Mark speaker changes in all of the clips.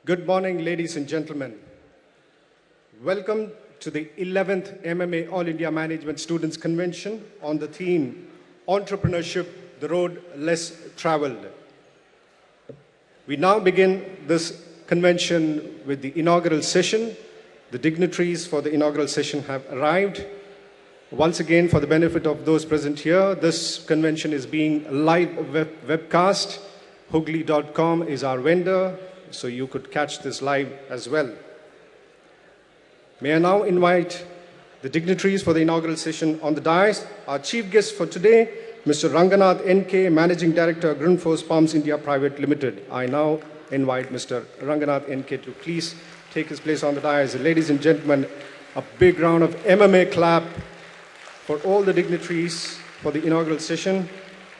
Speaker 1: Good morning, ladies and gentlemen. Welcome to the 11th MMA All India Management Students Convention on the theme Entrepreneurship, the Road Less Traveled. We now begin this convention with the inaugural session. The dignitaries for the inaugural session have arrived. Once again, for the benefit of those present here, this convention is being live webcast. Hoogly.com is our vendor, so you could catch this live as well. May I now invite the dignitaries for the inaugural session on the dais. Our chief guest for today, Mr. Ranganath N.K., Managing Director, Grundfos Palms India Private Limited. I now invite Mr. Ranganath N.K. to please take his place on the dais. Ladies and gentlemen, a big round of MMA clap for all the dignitaries for the inaugural session.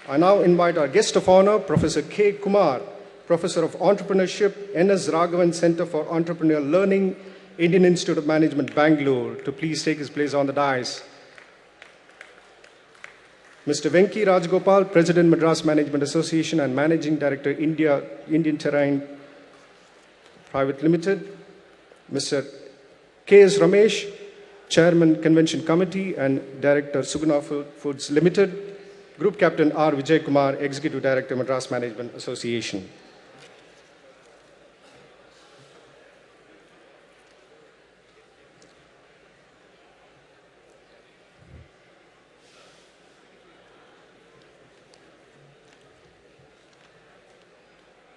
Speaker 1: I now invite our guest of honor, Professor K. Kumar, Professor of Entrepreneurship, N.S. Raghavan Center for Entrepreneurial Learning, Indian Institute of Management, Bangalore, to please take his place on the dais. Mr. Venki Rajgopal, President, Madras Management Association and Managing Director, Indian Terrain Private Limited. Mr. K.S. Ramesh, Chairman, Convention Committee and Director, Suguna Foods Limited. Group Captain R. Vijay Kumar, Executive Director, Madras Management Association.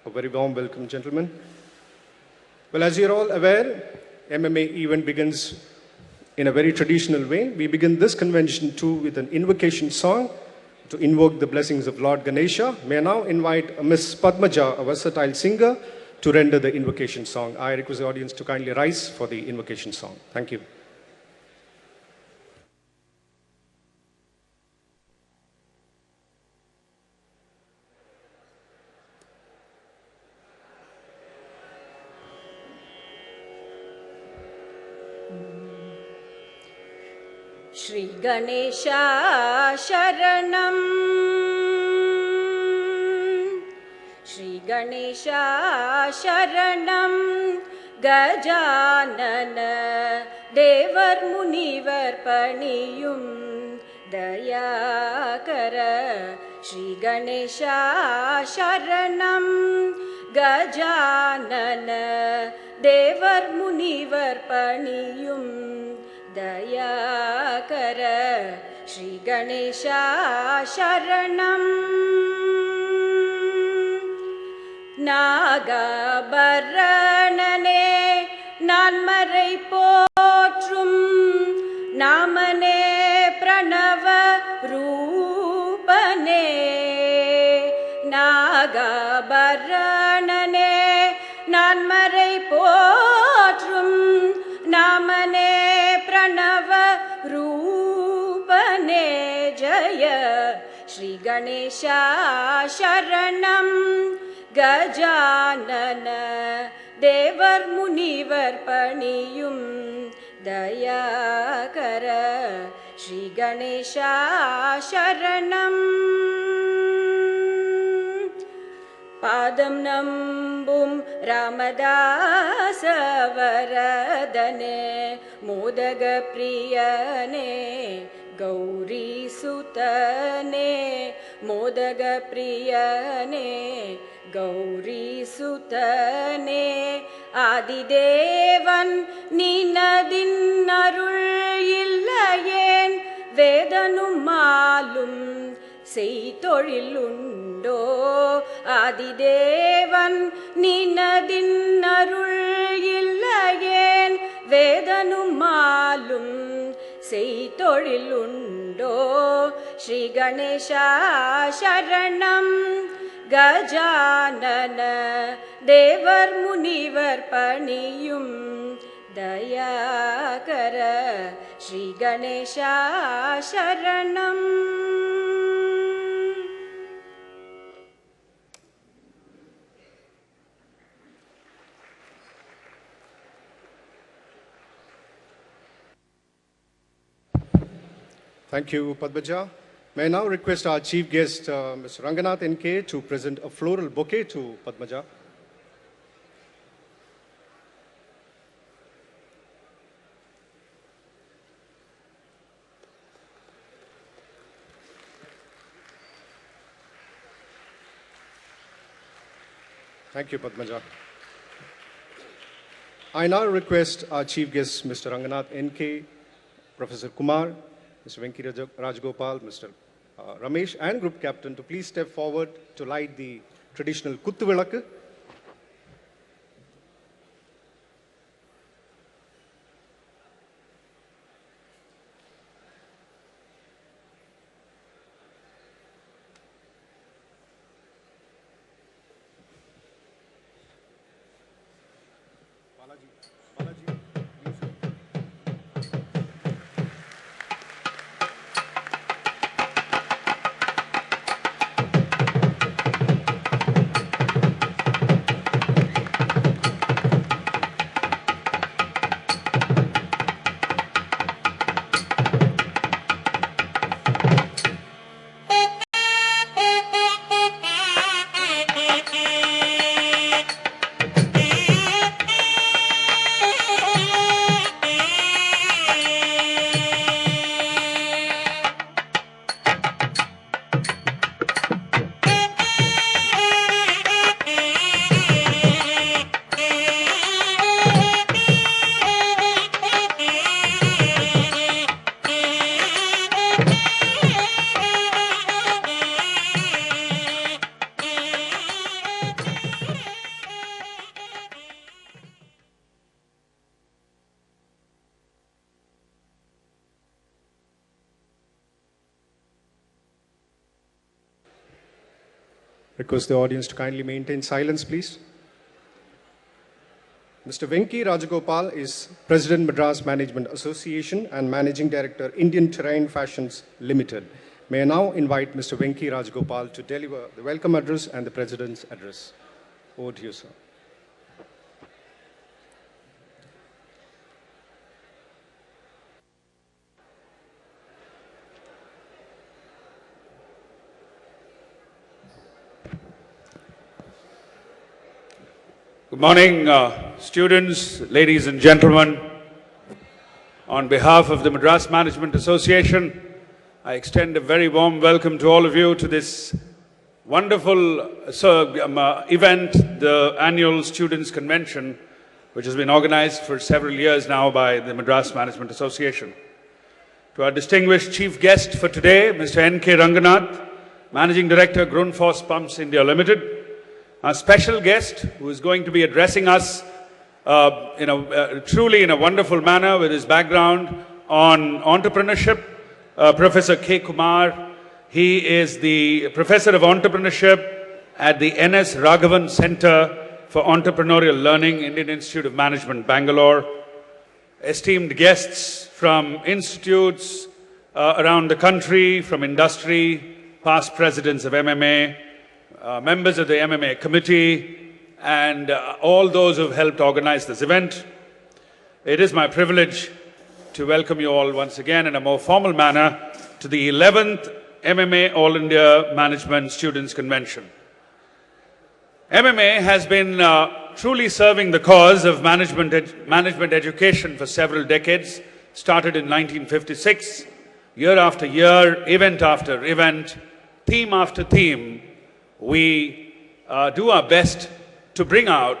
Speaker 1: A very warm welcome, gentlemen. Well, as you're all aware, MMA event begins in a very traditional way. We begin this convention too with an invocation song to invoke the blessings of Lord Ganesha. May I now invite Miss Padmaja, a versatile singer, to render the invocation song. I request the audience to kindly rise for the invocation song. Thank you.
Speaker 2: Shri Ganesha Sharanam, Shri Ganesha Sharanam, Gajanana Devar Munivar Paniyum Dayakara. Shri Ganesha Sharanam, Gajanana Devar Munivar Paniyum Dayakara. Shri Ganesha Sharanam. Nagabaranane Nanmarai Potrum Namane Pranava Rupane. Nagabaranane Nanmarai Potrum Namane Pranava Rupane. Jaya Shri Ganesha Sharanam, Gajanana Devar Munivar Paniyum Dayakara. Shri Ganesha Sharanam. Padam Nambum Ramadasa Varadane Modaga Priyane Gauri Sutane. Modaga Priyane Gauri Sutane. Adidevan Ninadin Arul Illayen Vedanum Malum Seithorilundo. Adidevan Ninadin Arul Illayen Vedanum Malum Seithorilundo. Shri Ganesha Sharanam, Gajanana Devar Munivar Paniyum Dayakara. Shri Ganesha Sharanam.
Speaker 1: Thank you, Padmaja. May I now request our chief guest, Mr. Ranganath N.K., to present a floral bouquet to Padmaja. Thank you, Padmaja. I now request our chief guests, Mr. Ranganath N.K., Professor Kumar, Mr. Venki Rajagopal, Mr. Ramesh, and Group Captain to please step forward to light the traditional Kuttu Vilakku. Request the audience to kindly maintain silence, please. Mr. Venki Rajagopal is President, Madras Management Association and Managing Director, Indian Terrain Fashions Limited. May I now invite Mr. Venki Rajagopal to deliver the welcome address and the President's address. Over to you, sir.
Speaker 3: Good morning, students, ladies and gentlemen. On behalf of the Madras Management Association, I extend a very warm welcome to all of you to this wonderful event, the annual Students' Convention, which has been organized for several years now by the Madras Management Association. To our distinguished chief guest for today, Mr. N.K. Ranganath, Managing Director, Grundfos Pumps India Limited. Our special guest, who is going to be addressing us truly in a wonderful manner with his background on entrepreneurship, Professor K. Kumar. He is the Professor of Entrepreneurship at the N.S. Raghavan Center for Entrepreneurial Learning, Indian Institute of Management, Bangalore. Esteemed guests from institutes around the country, from industry, past presidents of MMA, members of the MMA committee, and all those who have helped organize this event. It is my privilege to welcome you all once again in a more formal manner to the 11th MMA All India Management Students' Convention. MMA has been truly serving the cause of management education for several decades, started in 1956, year after year, event after event, theme after theme. We do our best to bring out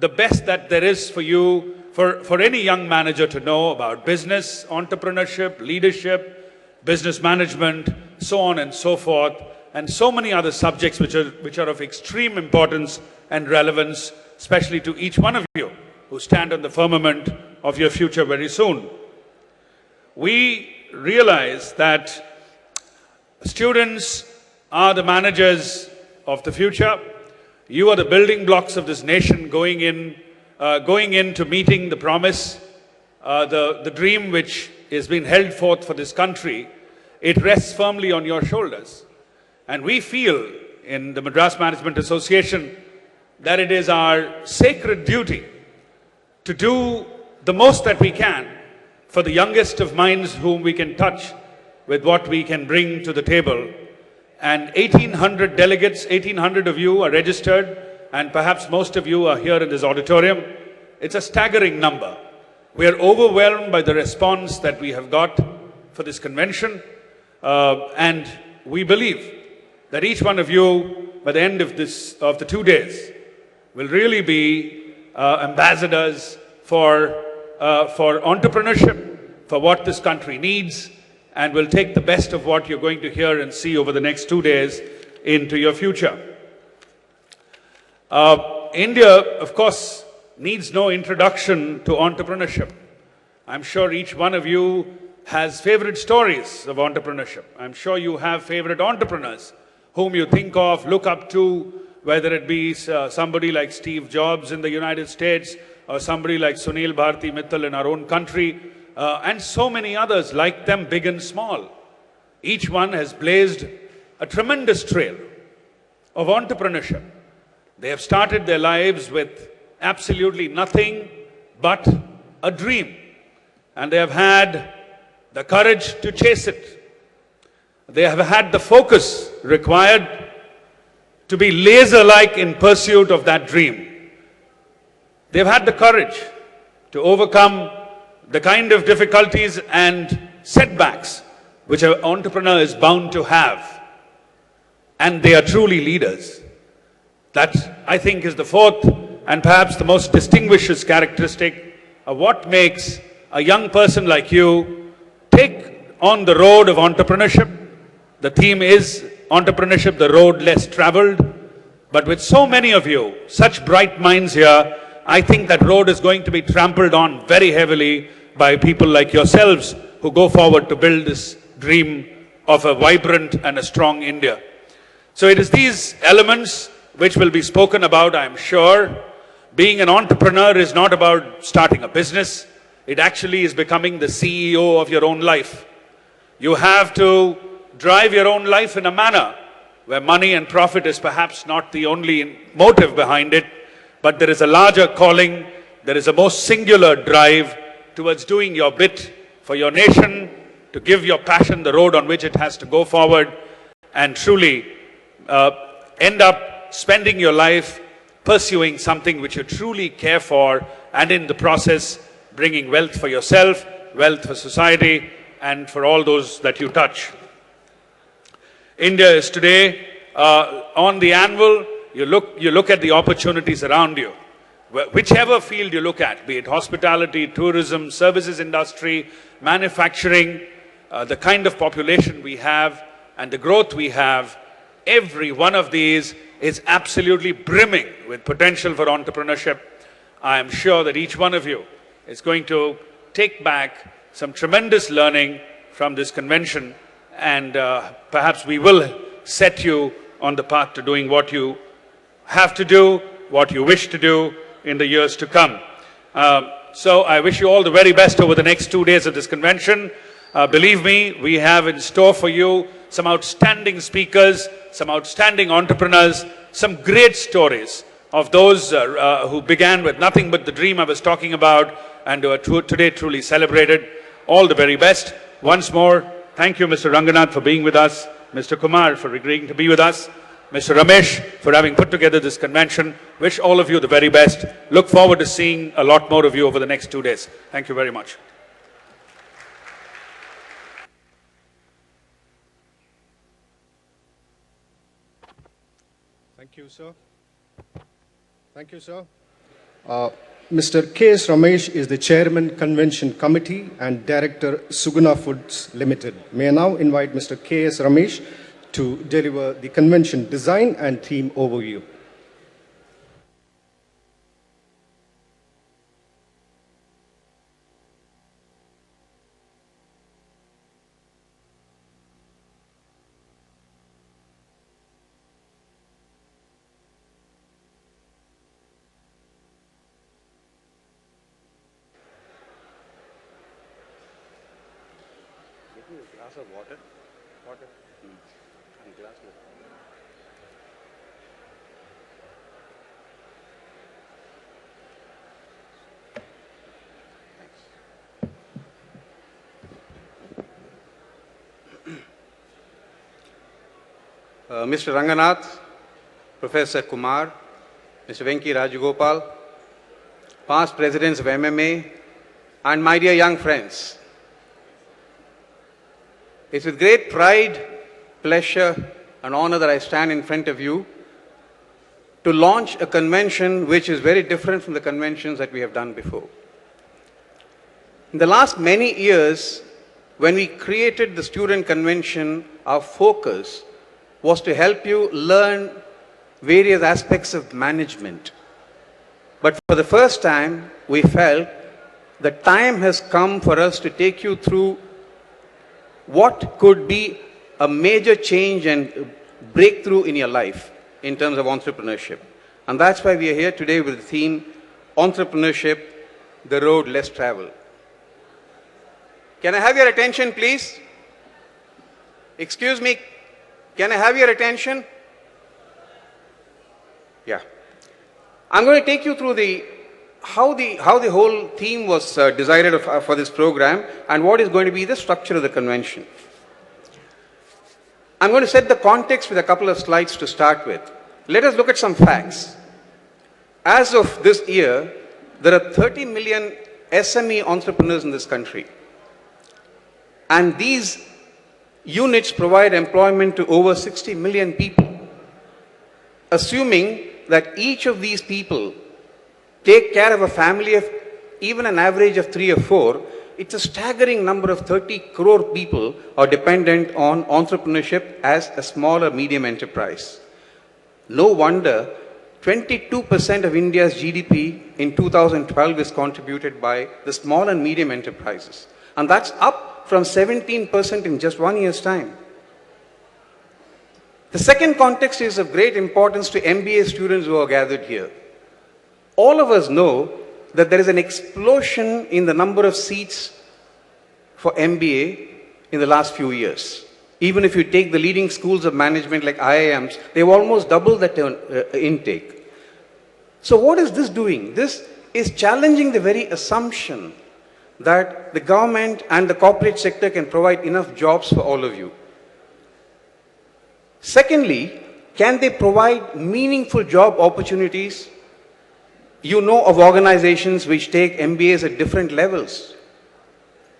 Speaker 3: the best that there is for you, for any young manager to know about business, entrepreneurship, leadership, business management, so on and so forth, and so many other subjects which are of extreme importance and relevance, especially to each one of you who stand on the firmament of your future very soon. We realize that students are the managers of the future. You are the building blocks of this nation going into meeting the promise, the dream which is being held forth for this country. It rests firmly on your shoulders. And we feel in the Madras Management Association that it is our sacred duty to do the most that we can for the youngest of minds whom we can touch with what we can bring to the table. And 1,800 delegates, 1,800 of you are registered, and perhaps most of you are here in this auditorium. It's a staggering number. We are overwhelmed by the response that we have got for this convention, and we believe that each one of you, by the end of the 2 days, will really be ambassadors for entrepreneurship, for what this country needs, and will take the best of what you're going to hear and see over the next 2 days into your future. India, of course, needs no introduction to entrepreneurship. I'm sure each one of you has favorite stories of entrepreneurship. I'm sure you have favorite entrepreneurs whom you think of, look up to, whether it be somebody like Steve Jobs in the United States, or somebody like Sunil Bharti Mittal in our own country, and so many others like them, big and small. Each one has blazed a tremendous trail of entrepreneurship. They have started their lives with absolutely nothing but a dream. And they have had the courage to chase it. They have had the focus required to be laser-like in pursuit of that dream. They've had the courage to overcome the kind of difficulties and setbacks which an entrepreneur is bound to have. And they are truly leaders. That, I think, is the fourth and perhaps the most distinguished characteristic of what makes a young person like you take on the road of entrepreneurship. The theme is entrepreneurship, the road less traveled. But with so many of you, such bright minds here, I think that road is going to be trampled on very heavily by people like yourselves who go forward to build this dream of a vibrant and a strong India. So it is these elements which will be spoken about, I'm sure. Being an entrepreneur is not about starting a business. It actually is becoming the CEO of your own life. You have to drive your own life in a manner where money and profit is perhaps not the only motive behind it, but there is a larger calling, there is a most singular drive towards doing your bit for your nation, to give your passion the road on which it has to go forward, and truly end up spending your life pursuing something which you truly care for, and in the process bringing wealth for yourself, wealth for society, and for all those that you touch. India is today on the anvil. You look at the opportunities around you. Whichever field you look at, be it hospitality, tourism, services industry, manufacturing, the kind of population we have and the growth we have, every one of these is absolutely brimming with potential for entrepreneurship. I am sure that each one of you is going to take back some tremendous learning from this convention, and perhaps we will set you on the path to doing what you have to do, what you wish to do in the years to come. So I wish you all the very best over the next 2 days of this convention. Believe me, we have in store for you some outstanding speakers, some outstanding entrepreneurs, some great stories of those who began with nothing but the dream I was talking about and who are today truly celebrated. All the very best. Once more, thank you, Mr. Ranganath, for being with us, Mr. Kumar for agreeing to be with us, Mr. Ramesh for having put together this convention. Wish all of you the very best. Look forward to seeing a lot more of you over the next 2 days. Thank you very much.
Speaker 1: Thank you, sir. Thank you, sir. Mr. K.S. Ramesh is the Chairman, Convention Committee and Director, Suguna Foods Limited. May I now invite Mr. K.S. Ramesh to deliver the convention design and theme overview.
Speaker 3: Glass of water. Water. And glass of
Speaker 4: Mr. Ranganath, Professor Kumar, Mr. Venki Rajagopal, past presidents of MMA, and my dear young friends. It's with great pride, pleasure, and honor that I stand in front of you to launch a convention which is very different from the conventions that we have done before. In the last many years, when we created the student convention, our focus was to help you learn various aspects of management. But for the first time, we felt the time has come for us to take you through what could be a major change and breakthrough in your life in terms of entrepreneurship. And that's why we are here today with the theme, Entrepreneurship, the road less traveled. Can I have your attention, please? Excuse me, can I have your attention? Yeah. I'm going to take you through how the whole theme was decided for this program and what is going to be the structure of the convention. I'm going to set the context with a couple of slides to start with. Let us look at some facts. As of this year, there are 30 million SME entrepreneurs in this country. And these units provide employment to over 60 million people. Assuming that each of these people take care of a family of even an average of 3 or 4, it's a staggering number of 30 crore people are dependent on entrepreneurship as a small or medium enterprise. No wonder 22% of India's GDP in 2012 is contributed by the small and medium enterprises. And that's up from 17% in just 1 year's time. The second context is of great importance to MBA students who are gathered here. All of us know that there is an explosion in the number of seats for MBA in the last few years. Even if you take the leading schools of management like IIMs, they've almost doubled the intake. So what is this doing? This is challenging the very assumption that the government and the corporate sector can provide enough jobs for all of you. Secondly, can they provide meaningful job opportunities? You know of organizations which take MBAs at different levels.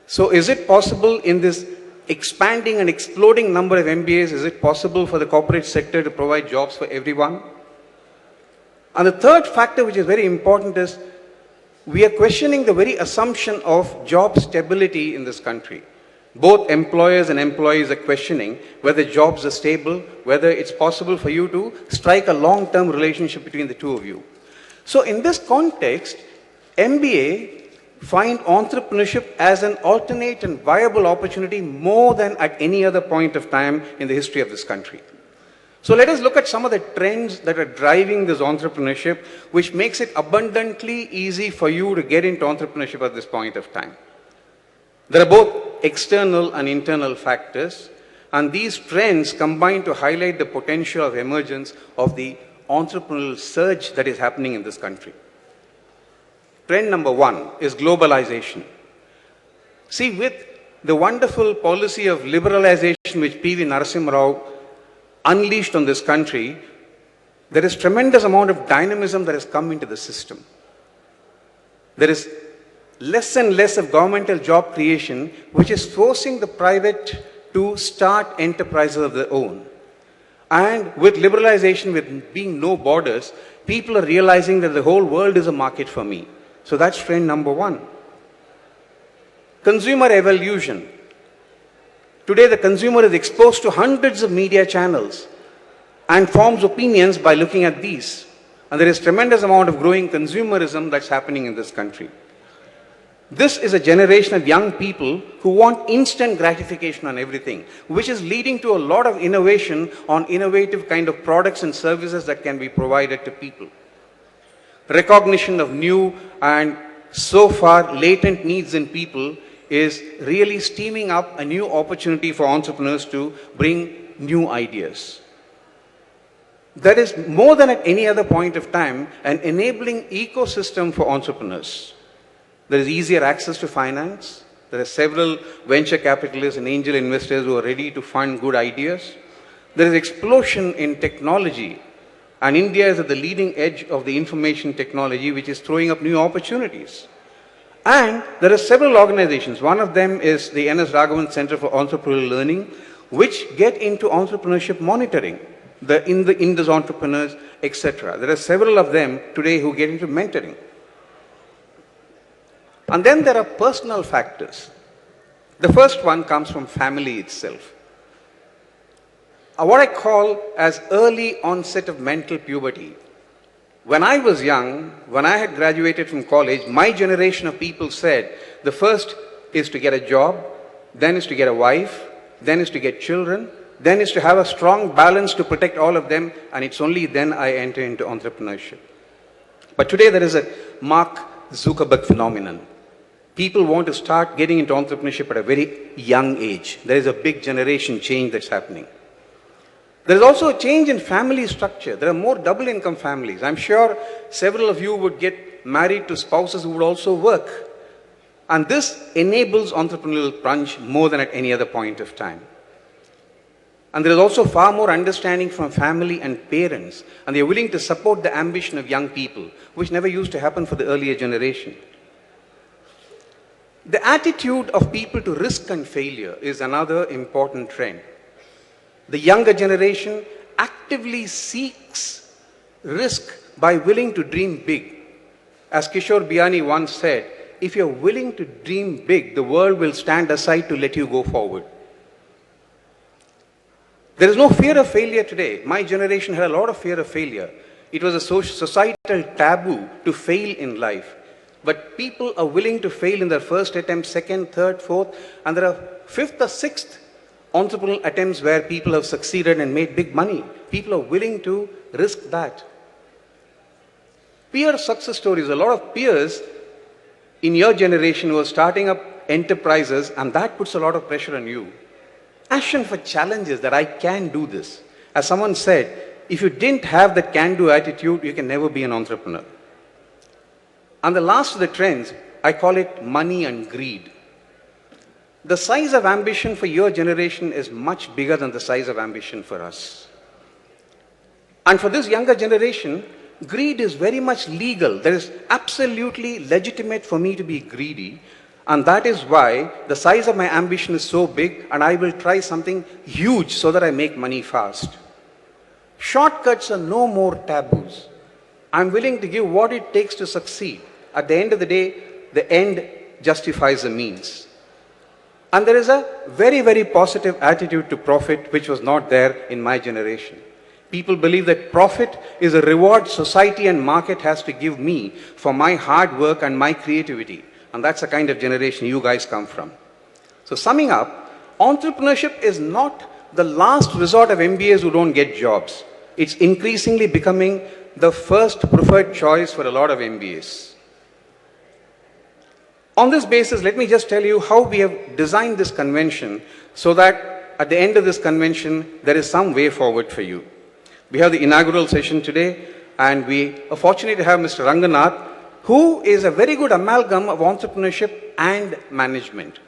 Speaker 4: So is it possible in this expanding and exploding number of MBAs, is it possible for the corporate sector to provide jobs for everyone? And the third factor which is very important is we are questioning the very assumption of job stability in this country. Both employers and employees are questioning whether jobs are stable, whether it's possible for you to strike a long-term relationship between the two of you. So in this context, MBA find entrepreneurship as an alternate and viable opportunity more than at any other point of time in the history of this country. So let us look at some of the trends that are driving this entrepreneurship, which makes it abundantly easy for you to get into entrepreneurship at this point of time. There are both external and internal factors, and these trends combine to highlight the potential of emergence of the entrepreneurial surge that is happening in this country. Trend number 1 is globalization. See, with the wonderful policy of liberalization which P.V. Narasimha Rao unleashed on this country, there is tremendous amount of dynamism that has come into the system. There is less and less of governmental job creation, which is forcing the private to start enterprises of their own. And with liberalization, with being no borders, people are realizing that the whole world is a market for me. So that's trend number 1. Consumer evolution. Today the consumer is exposed to hundreds of media channels and forms opinions by looking at these. And there is tremendous amount of growing consumerism that's happening in this country. This is a generation of young people who want instant gratification on everything, which is leading to a lot of innovation on innovative kind of products and services that can be provided to people. Recognition of new and so far latent needs in people is really steaming up a new opportunity for entrepreneurs to bring new ideas. There is more than at any other point of time an enabling ecosystem for entrepreneurs. There is easier access to finance. There are several venture capitalists and angel investors who are ready to fund good ideas. There is explosion in technology, and India is at the leading edge of the information technology, which is throwing up new opportunities. And there are several organizations. One of them is the N.S. Raghavan Center for Entrepreneurial Learning, which get into entrepreneurship monitoring. the Indus entrepreneurs, etc. There are several of them today who get into mentoring. And then there are personal factors. The first one comes from family itself. What I call as early onset of mental puberty. When I was young, when I had graduated from college, my generation of people said, the first is to get a job, then is to get a wife, then is to get children, then is to have a strong balance to protect all of them, and it's only then I enter into entrepreneurship. But today there is a Mark Zuckerberg phenomenon. People want to start getting into entrepreneurship at a very young age. There is a big generation change that's happening. There is also a change in family structure. There are more double income families. I'm sure several of you would get married to spouses who would also work. And this enables entrepreneurial plunge more than at any other point of time. And there is also far more understanding from family and parents. And they are willing to support the ambition of young people, which never used to happen for the earlier generation. The attitude of people to risk and failure is another important trend. The younger generation actively seeks risk by willing to dream big. As Kishore Biani once said, if you're willing to dream big, the world will stand aside to let you go forward. There is no fear of failure today. My generation had a lot of fear of failure. It was a societal taboo to fail in life. But people are willing to fail in their first attempt, second, third, fourth, and there are fifth or sixth entrepreneurial attempts where people have succeeded and made big money. People are willing to risk that. Peer success stories. A lot of peers in your generation who are starting up enterprises, and that puts a lot of pressure on you. Passion for challenges, that I can do this. As someone said, if you didn't have that can-do attitude, you can never be an entrepreneur. And the last of the trends, I call it money and greed. The size of ambition for your generation is much bigger than the size of ambition for us. And for this younger generation, greed is very much legal. There is absolutely legitimate for me to be greedy. And that is why the size of my ambition is so big, and I will try something huge so that I make money fast. Shortcuts are no more taboos. I'm willing to give what it takes to succeed. At the end of the day, the end justifies the means. And there is a very, very positive attitude to profit, which was not there in my generation. People believe that profit is a reward society and market has to give me for my hard work and my creativity. And that's the kind of generation you guys come from. So summing up, entrepreneurship is not the last resort of MBAs who don't get jobs. It's increasingly becoming the first preferred choice for a lot of MBAs. On this basis, let me just tell you how we have designed this convention so that at the end of this convention, there is some way forward for you. We have the inaugural session today, and we are fortunate to have Mr. Ranganath, who is a very good amalgam of entrepreneurship and management.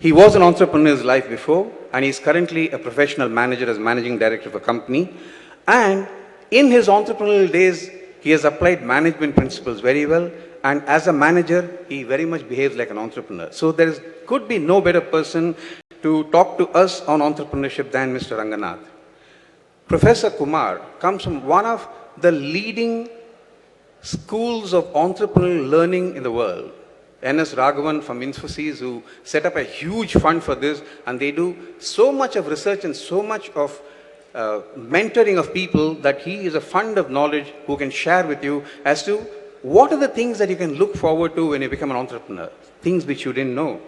Speaker 4: He was an entrepreneur in his life before, and he's currently a professional manager as managing director of a company. And in his entrepreneurial days, he has applied management principles very well. And as a manager, he very much behaves like an entrepreneur. So there could be no better person to talk to us on entrepreneurship than Mr. Ranganath. Professor Kumar comes from one of the leading schools of entrepreneurial learning in the world. N.S. Raghavan from Infosys, who set up a huge fund for this, and they do so much of research and so much of mentoring of people that he is a fund of knowledge who can share with you as to what are the things that you can look forward to when you become an entrepreneur, things which you didn't know.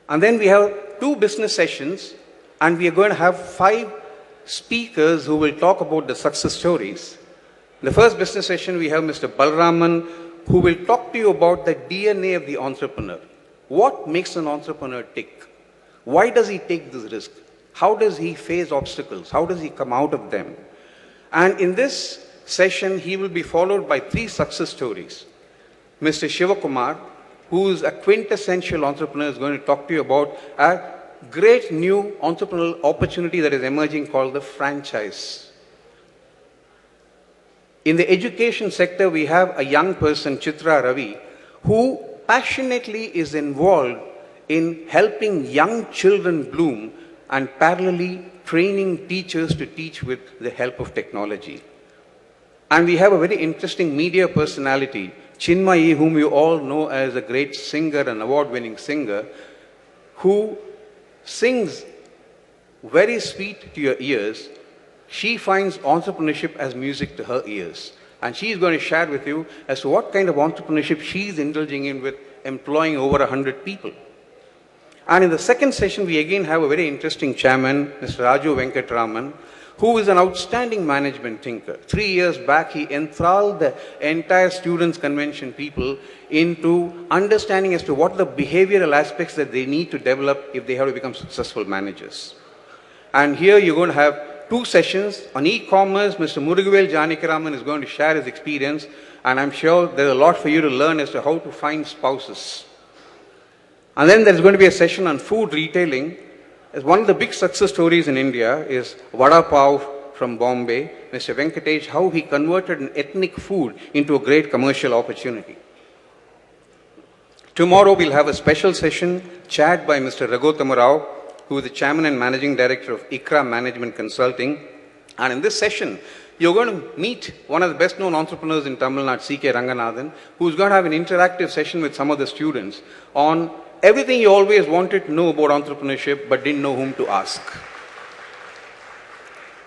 Speaker 4: And then we have 2 business sessions, and we are going to have 5 speakers who will talk about the success stories. In the first business session, we have Mr. Balraman, who will talk to you about the DNA of the entrepreneur. What makes an entrepreneur tick? Why does he take this risk? How does he face obstacles? How does he come out of them? And in this session, he will be followed by 3 success stories. Mr. Shivakumar, who is a quintessential entrepreneur, is going to talk to you about a great new entrepreneurial opportunity that is emerging called the franchise. In the education sector, we have a young person, Chitra Ravi, who passionately is involved in helping young children bloom and parallelly training teachers to teach with the help of technology. And we have a very interesting media personality, Chinmayi, whom you all know as a great singer, an award-winning singer, who sings very sweet to your ears. She finds entrepreneurship as music to her ears. And she's going to share with you as to what kind of entrepreneurship she's indulging in with employing over 100 people. And in the second session, we again have a very interesting chairman, Mr. Raju Venkatraman, who is an outstanding management thinker. 3 years back, he enthralled the entire students' convention people into understanding as to what the behavioral aspects that they need to develop if they have to become successful managers. And here you're going to have 2 sessions. On e-commerce, Mr. Murugavel Janikaraman is going to share his experience, and I'm sure there's a lot for you to learn as to how to find spouses. And then there's going to be a session on food retailing. As one of the big success stories in India is Vada Pav from Bombay, Mr. Venkatesh, how he converted an ethnic food into a great commercial opportunity. Tomorrow we'll have a special session chaired by Mr. Raghuttama Rao, who is the chairman and managing director of ICRA Management Consulting. And in this session, you're going to meet one of the best known entrepreneurs in Tamil Nadu, C.K. Ranganathan, who's going to have an interactive session with some of the students on everything you always wanted to know about entrepreneurship but didn't know whom to ask.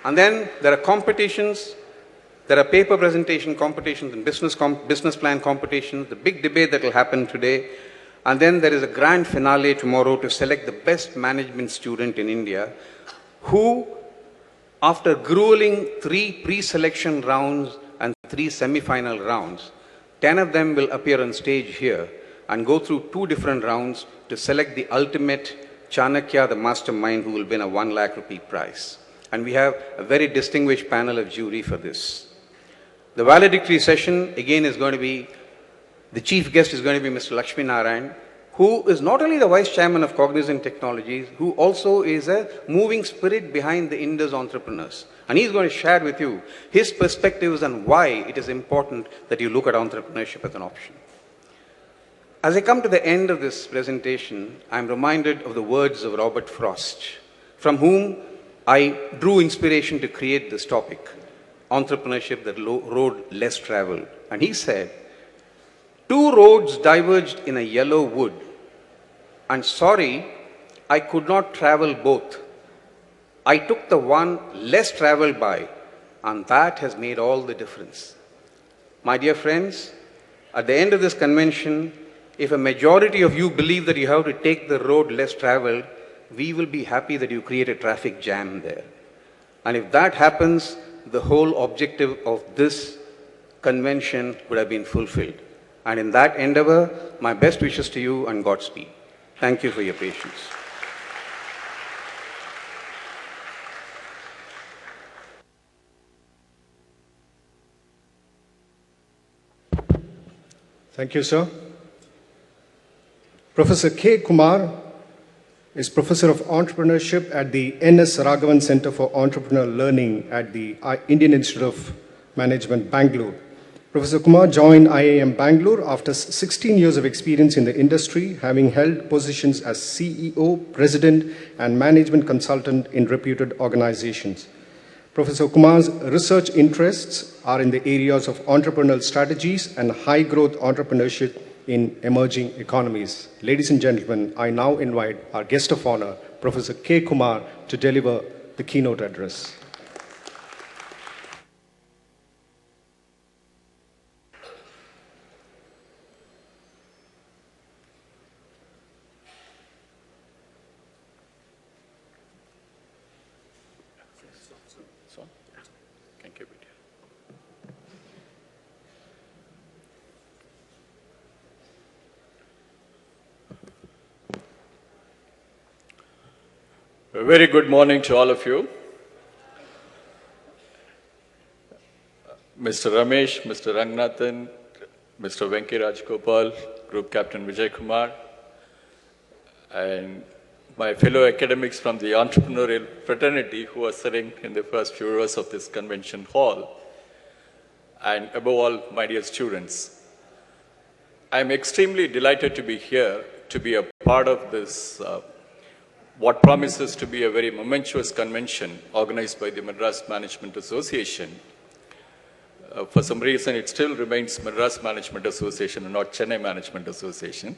Speaker 4: And then there are competitions, there are paper presentation competitions and business plan competitions, the big debate that will happen today. And then there is a grand finale tomorrow to select the best management student in India who, after grueling 3 pre-selection rounds and 3 semi-final rounds, 10 of them will appear on stage here and go through 2 different rounds to select the ultimate Chanakya, the mastermind, who will win a 1 lakh rupee prize. And we have a very distinguished panel of jury for this. The valedictory session again is going to be, the chief guest is going to be Mr. Lakshmi Narayan, who is not only the vice chairman of Cognizant Technologies, who also is a moving spirit behind the Indus entrepreneurs. And he's going to share with you his perspectives on why it is important that you look at entrepreneurship as an option. As I come to the end of this presentation, I'm reminded of the words of Robert Frost, from whom I drew inspiration to create this topic, entrepreneurship, the road less traveled. And he said, 2 roads diverged in a yellow wood, and sorry, I could not travel both. I took the one less traveled by, and that has made all the difference. My dear friends, at the end of this convention, if a majority of you believe that you have to take the road less traveled, we will be happy that you create a traffic jam there. And if that happens, the whole objective of this convention would have been fulfilled. And in that endeavor, my best wishes to you and Godspeed. Thank you for your patience.
Speaker 1: Thank you, sir. Professor K. Kumar is Professor of Entrepreneurship at the N.S. Raghavan Center for Entrepreneur Learning at the Indian Institute of Management, Bangalore. Professor Kumar joined IIM Bangalore after 16 years of experience in the industry, having held positions as CEO, President, and Management Consultant in reputed organizations. Professor Kumar's research interests are in the areas of entrepreneurial strategies and high-growth entrepreneurship in emerging economies. Ladies and gentlemen, I now invite our guest of honor, Professor K. Kumar, to deliver the keynote address.
Speaker 5: A very good morning to all of you. Mr. Ramesh, Mr. Ranganathan, Mr. Venkiraj Gopal, Group Captain Vijay Kumar, and my fellow academics from the entrepreneurial fraternity who are sitting in the first few rows of this convention hall, and above all, my dear students. I'm extremely delighted to be here, to be a part of this what promises to be a very momentous convention organized by the Madras Management Association. For some reason, it still remains Madras Management Association and not Chennai Management Association.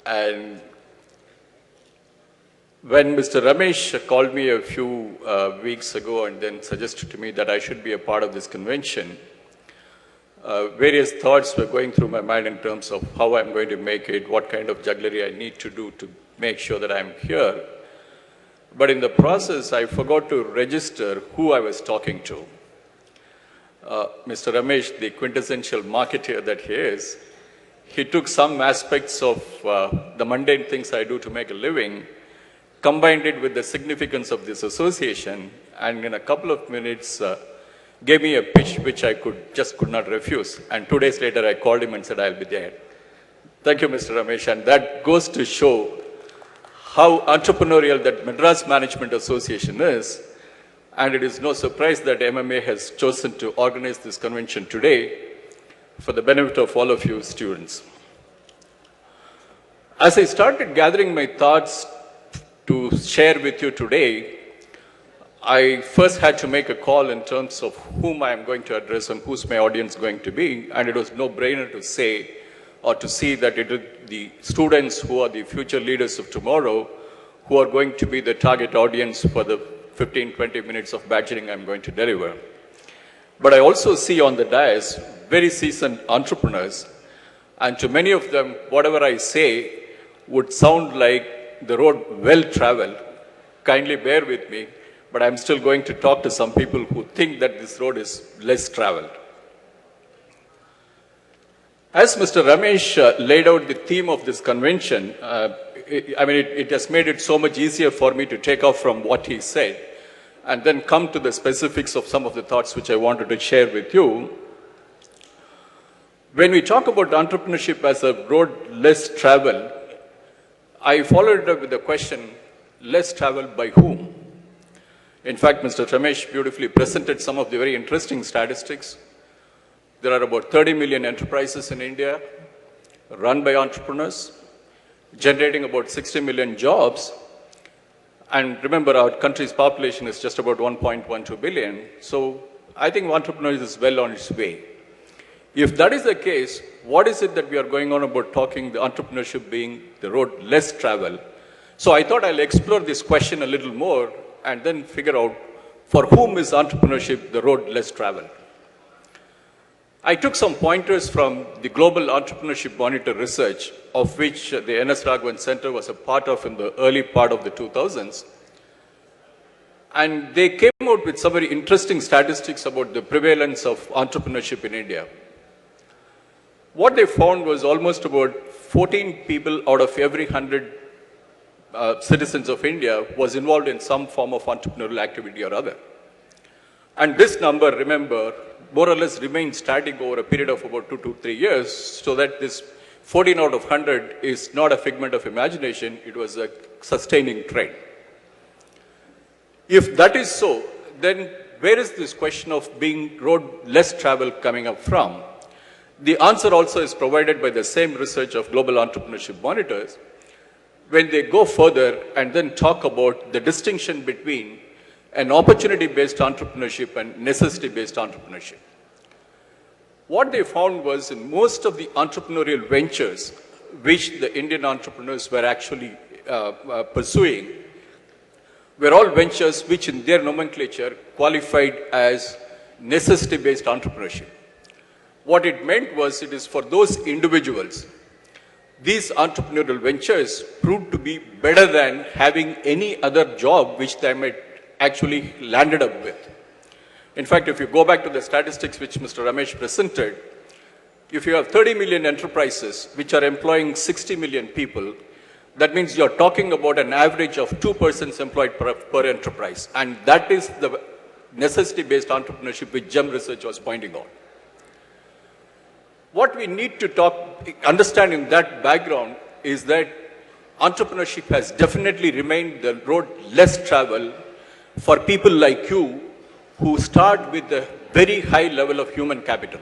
Speaker 5: And when Mr. Ramesh called me a few weeks ago and then suggested to me that I should be a part of this convention, various thoughts were going through my mind in terms of how I'm going to make it, what kind of jugglery I need to do to make sure that I'm here. But in the process, I forgot to register who I was talking to. Mr. Ramesh, the quintessential marketer that he is, he took some aspects of the mundane things I do to make a living, combined it with the significance of this association, and in a couple of minutes gave me a pitch which I could not refuse. And 2 days later, I called him and said, I'll be there. Thank you, Mr. Ramesh. And that goes to show how entrepreneurial that Madras Management Association is. And it is no surprise that MMA has chosen to organize this convention today for the benefit of all of you students. As I started gathering my thoughts to share with you today, I first had to make a call in terms of whom I am going to address and who's my audience going to be. And it was no-brainer to say or to see that it is the students who are the future leaders of tomorrow who are going to be the target audience for the 15-20 minutes of badgering I'm going to deliver. But I also see on the dais very seasoned entrepreneurs, and to many of them, whatever I say would sound like the road well traveled. Kindly bear with me, but I'm still going to talk to some people who think that this road is less traveled. As Mr. Ramesh laid out the theme of this convention, it has made it so much easier for me to take off from what he said and then come to the specifics of some of the thoughts which I wanted to share with you. When we talk about entrepreneurship as a road less traveled, I followed it up with the question, less traveled by whom? In fact, Mr. Ramesh beautifully presented some of the very interesting statistics. There are about 30 million enterprises in India run by entrepreneurs, generating about 60 million jobs. And remember, our country's population is just about 1.12 billion. So I think entrepreneurs is well on its way. If that is the case, what is it that we are going on about talking the entrepreneurship being the road less traveled? So I thought I'll explore this question a little more and then figure out for whom is entrepreneurship the road less traveled. I took some pointers from the Global Entrepreneurship Monitor research, of which the N.S. Raghavan Center was a part of in the early part of the 2000s. And they came out with some very interesting statistics about the prevalence of entrepreneurship in India. What they found was almost about 14 people out of every 100 citizens of India was involved in some form of entrepreneurial activity or other. And this number, remember, more or less remained static over a period of about 2 to 3 years, so that this 14 out of 100 is not a figment of imagination, it was a sustaining trend. If that is so, then where is this question of being road less traveled coming up from? The answer also is provided by the same research of Global Entrepreneurship Monitors, when they go further and then talk about the distinction between an opportunity-based entrepreneurship and necessity-based entrepreneurship. What they found was in most of the entrepreneurial ventures which the Indian entrepreneurs were actually pursuing were all ventures which in their nomenclature qualified as necessity-based entrepreneurship. What it meant was it is for those individuals. These entrepreneurial ventures proved to be better than having any other job which they might actually landed up with. In fact, if you go back to the statistics which Mr. Ramesh presented, if you have 30 million enterprises which are employing 60 million people, that means you're talking about an average of 2 persons employed per enterprise. And that is the necessity-based entrepreneurship which GEM research was pointing out. What we need to understand in that background is that entrepreneurship has definitely remained the road less traveled for people like you who start with a very high level of human capital.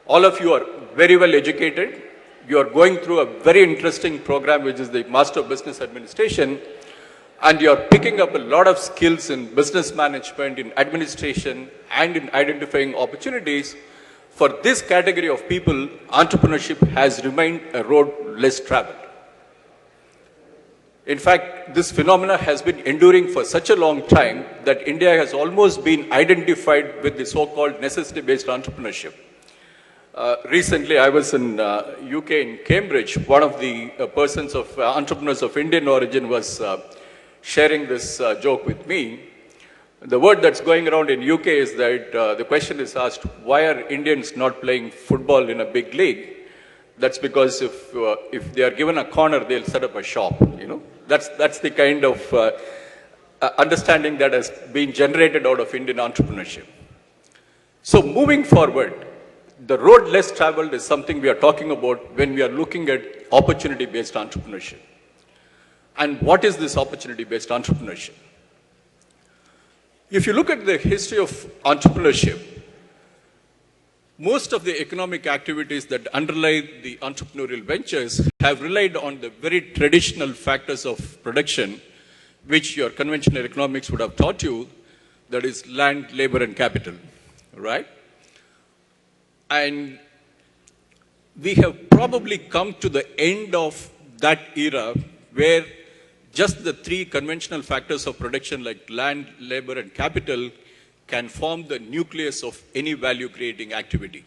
Speaker 5: All of you are very well educated, you are going through a very interesting program, which is the Master of Business Administration, and you are picking up a lot of skills in business management, in administration, and in identifying opportunities. For this category of people, entrepreneurship has remained a road less traveled. In fact, this phenomena has been enduring for such a long time that India has almost been identified with the so-called necessity-based entrepreneurship. Recently, I was in UK in Cambridge. One of the persons of entrepreneurs of Indian origin was sharing this joke with me. The word that's going around in UK is that the question is asked, why are Indians not playing football in a big league? That's because if they are given a corner, they'll set up a shop, you know. That's the kind of understanding that has been generated out of Indian entrepreneurship. So moving forward, the road less traveled is something we are talking about when we are looking at opportunity-based entrepreneurship. And what is this opportunity-based entrepreneurship? If you look at the history of entrepreneurship, most of the economic activities that underlie the entrepreneurial ventures have relied on the very traditional factors of production, which your conventional economics would have taught you, that is land, labor, and capital, right? And we have probably come to the end of that era where just the three conventional factors of production like land, labor, and capital can form the nucleus of any value-creating activity.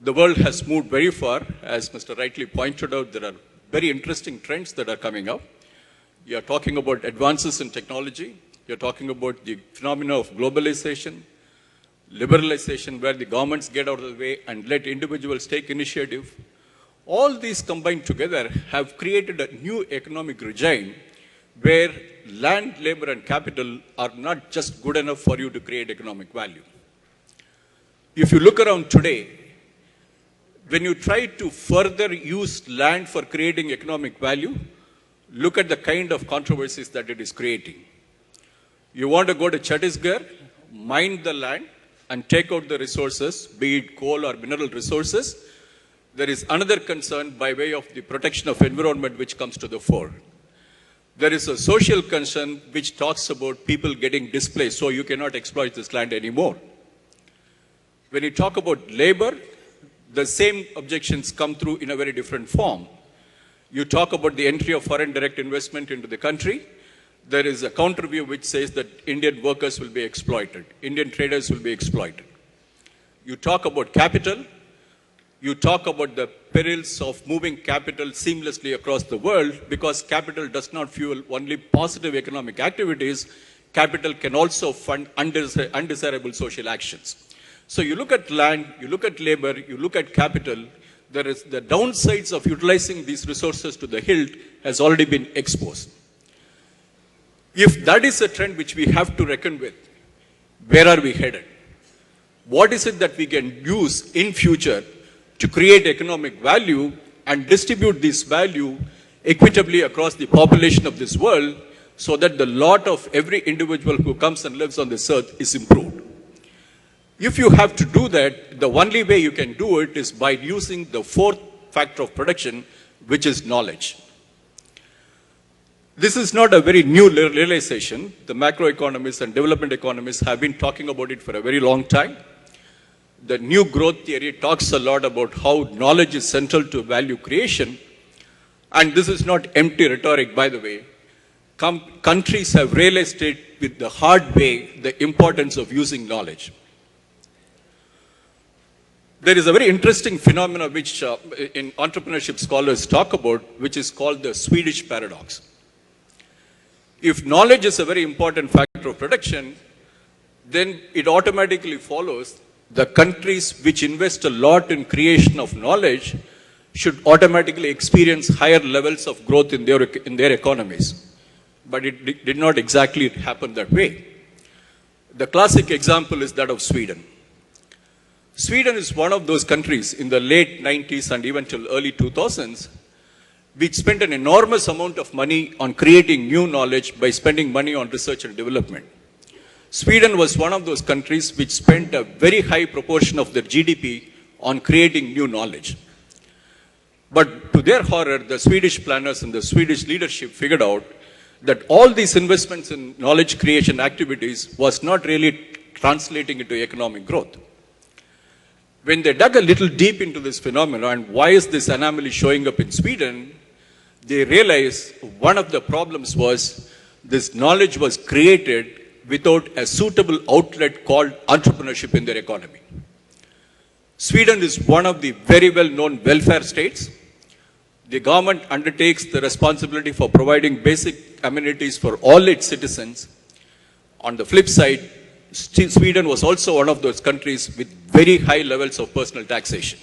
Speaker 5: The world has moved very far. As Mr. Rightly pointed out, there are very interesting trends that are coming up. You are talking about advances in technology. You are talking about the phenomena of globalization, liberalization, where the governments get out of the way and let individuals take initiative. All these combined together have created a new economic regime where land, labor, and capital are not just good enough for you to create economic value. If you look around today, when you try to further use land for creating economic value, look at the kind of controversies that it is creating. You want to go to Chhattisgarh, mine the land, and take out the resources, be it coal or mineral resources. There is another concern by way of the protection of environment which comes to the fore. There is a social concern which talks about people getting displaced, so you cannot exploit this land anymore. When you talk about labor, the same objections come through in a very different form. You talk about the entry of foreign direct investment into the country. There is a counter view which says that Indian workers will be exploited, Indian traders will be exploited. You talk about capital. You talk about the perils of moving capital seamlessly across the world, because capital does not fuel only positive economic activities. Capital can also fund undesirable social actions. So you look at land, you look at labor, you look at capital, there is the downsides of utilizing these resources to the hilt has already been exposed. If that is a trend which we have to reckon with, where are we headed? What is it that we can use in future to create economic value and distribute this value equitably across the population of this world so that the lot of every individual who comes and lives on this earth is improved? If you have to do that, the only way you can do it is by using the fourth factor of production, which is knowledge. This is not a very new realization. The macroeconomists and development economists have been talking about it for a very long time. The new growth theory talks a lot about how knowledge is central to value creation. And this is not empty rhetoric, by the way. Countries have realized it with the hard way, the importance of using knowledge. There is a very interesting phenomenon which in entrepreneurship scholars talk about, which is called the Swedish paradox. If knowledge is a very important factor of production, then it automatically follows the countries which invest a lot in creation of knowledge should automatically experience higher levels of growth in their economies. But it did not exactly happen that way. The classic example is that of Sweden. Sweden is one of those countries in the late 90s and even till early 2000s which spent an enormous amount of money on creating new knowledge by spending money on research and development. Sweden was one of those countries which spent a very high proportion of their GDP on creating new knowledge. But to their horror, the Swedish planners and the Swedish leadership figured out that all these investments in knowledge creation activities was not really translating into economic growth. When they dug a little deep into this phenomenon and why is this anomaly showing up in Sweden, they realized one of the problems was this knowledge was created without a suitable outlet called entrepreneurship in their economy. Sweden is one of the very well-known welfare states. The government undertakes the responsibility for providing basic amenities for all its citizens. On the flip side, Sweden was also one of those countries with very high levels of personal taxation.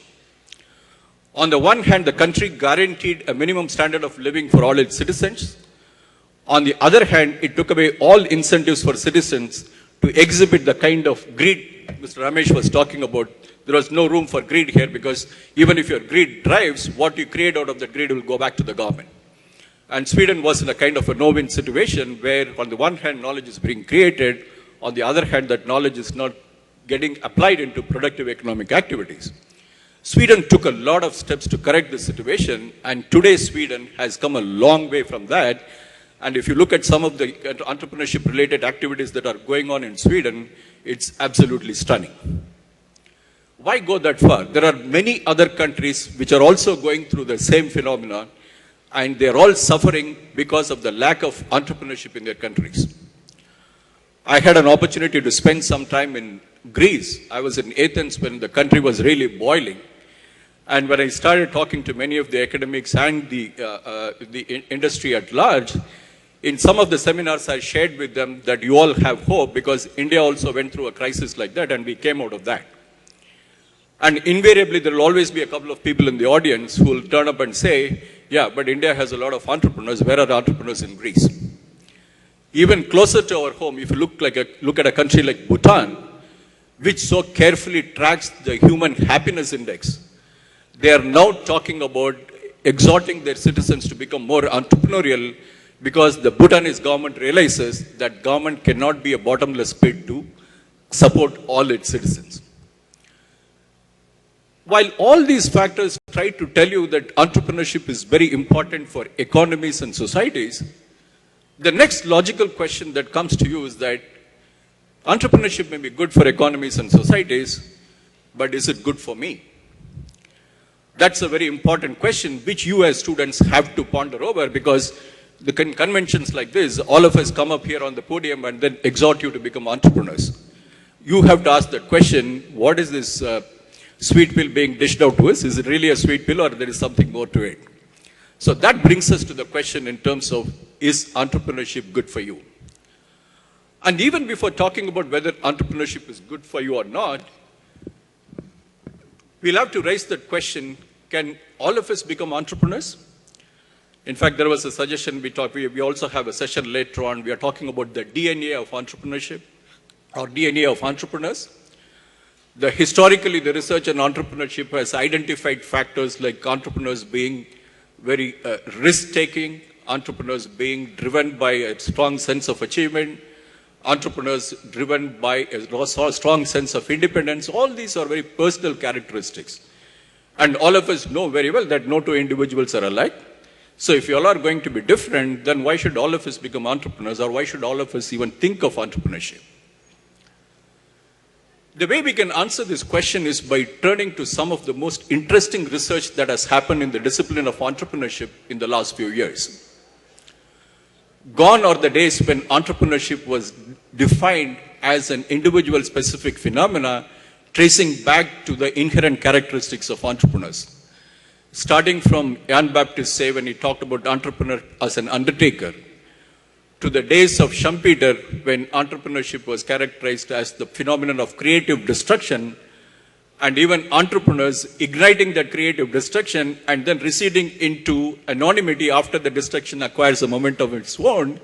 Speaker 5: On the one hand, the country guaranteed a minimum standard of living for all its citizens. On the other hand, it took away all incentives for citizens to exhibit the kind of greed Mr. Ramesh was talking about. There was no room for greed here because even if your greed drives, what you create out of that greed will go back to the government. And Sweden was in a kind of a no-win situation where on the one hand knowledge is being created, on the other hand that knowledge is not getting applied into productive economic activities. Sweden took a lot of steps to correct this situation, and today Sweden has come a long way from that. And if you look at some of the entrepreneurship related activities that are going on in Sweden, it's absolutely stunning. Why go that far? There are many other countries which are also going through the same phenomenon, and they're all suffering because of the lack of entrepreneurship in their countries. I had an opportunity to spend some time in Greece. I was in Athens when the country was really boiling. And when I started talking to many of the academics and the industry at large, in some of the seminars I shared with them that you all have hope because India also went through a crisis like that and we came out of that. And invariably there will always be a couple of people in the audience who will turn up and say, yeah, but India has a lot of entrepreneurs. Where are the entrepreneurs in Greece? Even closer to our home, if you look at a country like Bhutan, which so carefully tracks the human happiness index, they are now talking about exhorting their citizens to become more entrepreneurial because the Bhutanese government realizes that government cannot be a bottomless pit to support all its citizens. While all these factors try to tell you that entrepreneurship is very important for economies and societies, the next logical question that comes to you is that entrepreneurship may be good for economies and societies, but is it good for me? That's a very important question which you as students have to ponder over because the conventions like this, all of us come up here on the podium and then exhort you to become entrepreneurs. You have to ask that question, what is this sweet pill being dished out to us? Is it really a sweet pill or there is something more to it? So that brings us to the question in terms of, is entrepreneurship good for you? And even before talking about whether entrepreneurship is good for you or not, we'll have to raise that question, can all of us become entrepreneurs? In fact, there was a suggestion we also have a session later on. We are talking about the DNA of entrepreneurship or DNA of entrepreneurs. Historically, the research on entrepreneurship has identified factors like entrepreneurs being very risk-taking, entrepreneurs being driven by a strong sense of achievement, entrepreneurs driven by a strong sense of independence. All these are very personal characteristics. And all of us know very well that no two individuals are alike. So if you all are going to be different, then why should all of us become entrepreneurs or why should all of us even think of entrepreneurship? The way we can answer this question is by turning to some of the most interesting research that has happened in the discipline of entrepreneurship in the last few years. Gone are the days when entrepreneurship was defined as an individual specific phenomena tracing back to the inherent characteristics of entrepreneurs. Starting from Jan Baptist Say when he talked about entrepreneur as an undertaker, to the days of Schumpeter when entrepreneurship was characterized as the phenomenon of creative destruction, and even entrepreneurs igniting that creative destruction and then receding into anonymity after the destruction acquires a momentum of its own,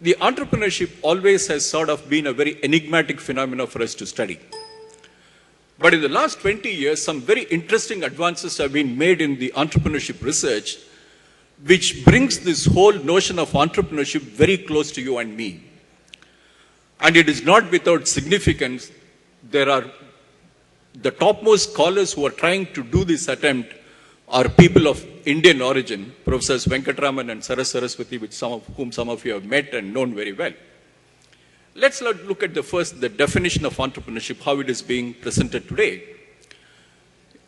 Speaker 5: the entrepreneurship always has sort of been a very enigmatic phenomenon for us to study. But in the last 20 years, some very interesting advances have been made in the entrepreneurship research, which brings this whole notion of entrepreneurship very close to you and me. And it is not without significance. There are the topmost scholars who are trying to do this attempt are people of Indian origin, Professors Venkatraman and Saras Saraswati, whom some of you have met and known very well. Let's look at the definition of entrepreneurship, how it is being presented today.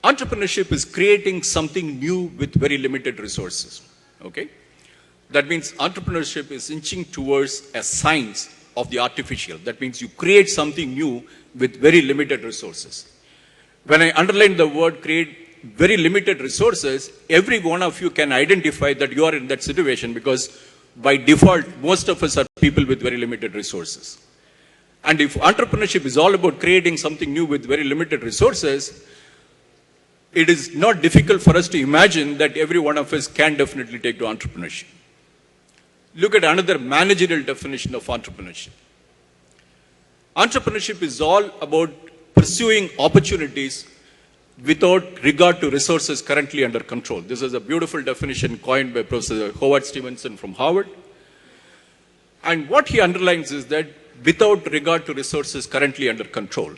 Speaker 5: Entrepreneurship is creating something new with very limited resources. Okay? That means entrepreneurship is inching towards a science of the artificial. That means you create something new with very limited resources. When I underline the word create very limited resources, every one of you can identify that you are in that situation, because by default, most of us are people with very limited resources. And if entrepreneurship is all about creating something new with very limited resources, it is not difficult for us to imagine that every one of us can definitely take to entrepreneurship. Look at another managerial definition of entrepreneurship. Entrepreneurship is all about pursuing opportunities without regard to resources currently under control. This is a beautiful definition coined by Professor Howard Stevenson from Harvard. And what he underlines is that without regard to resources currently under control.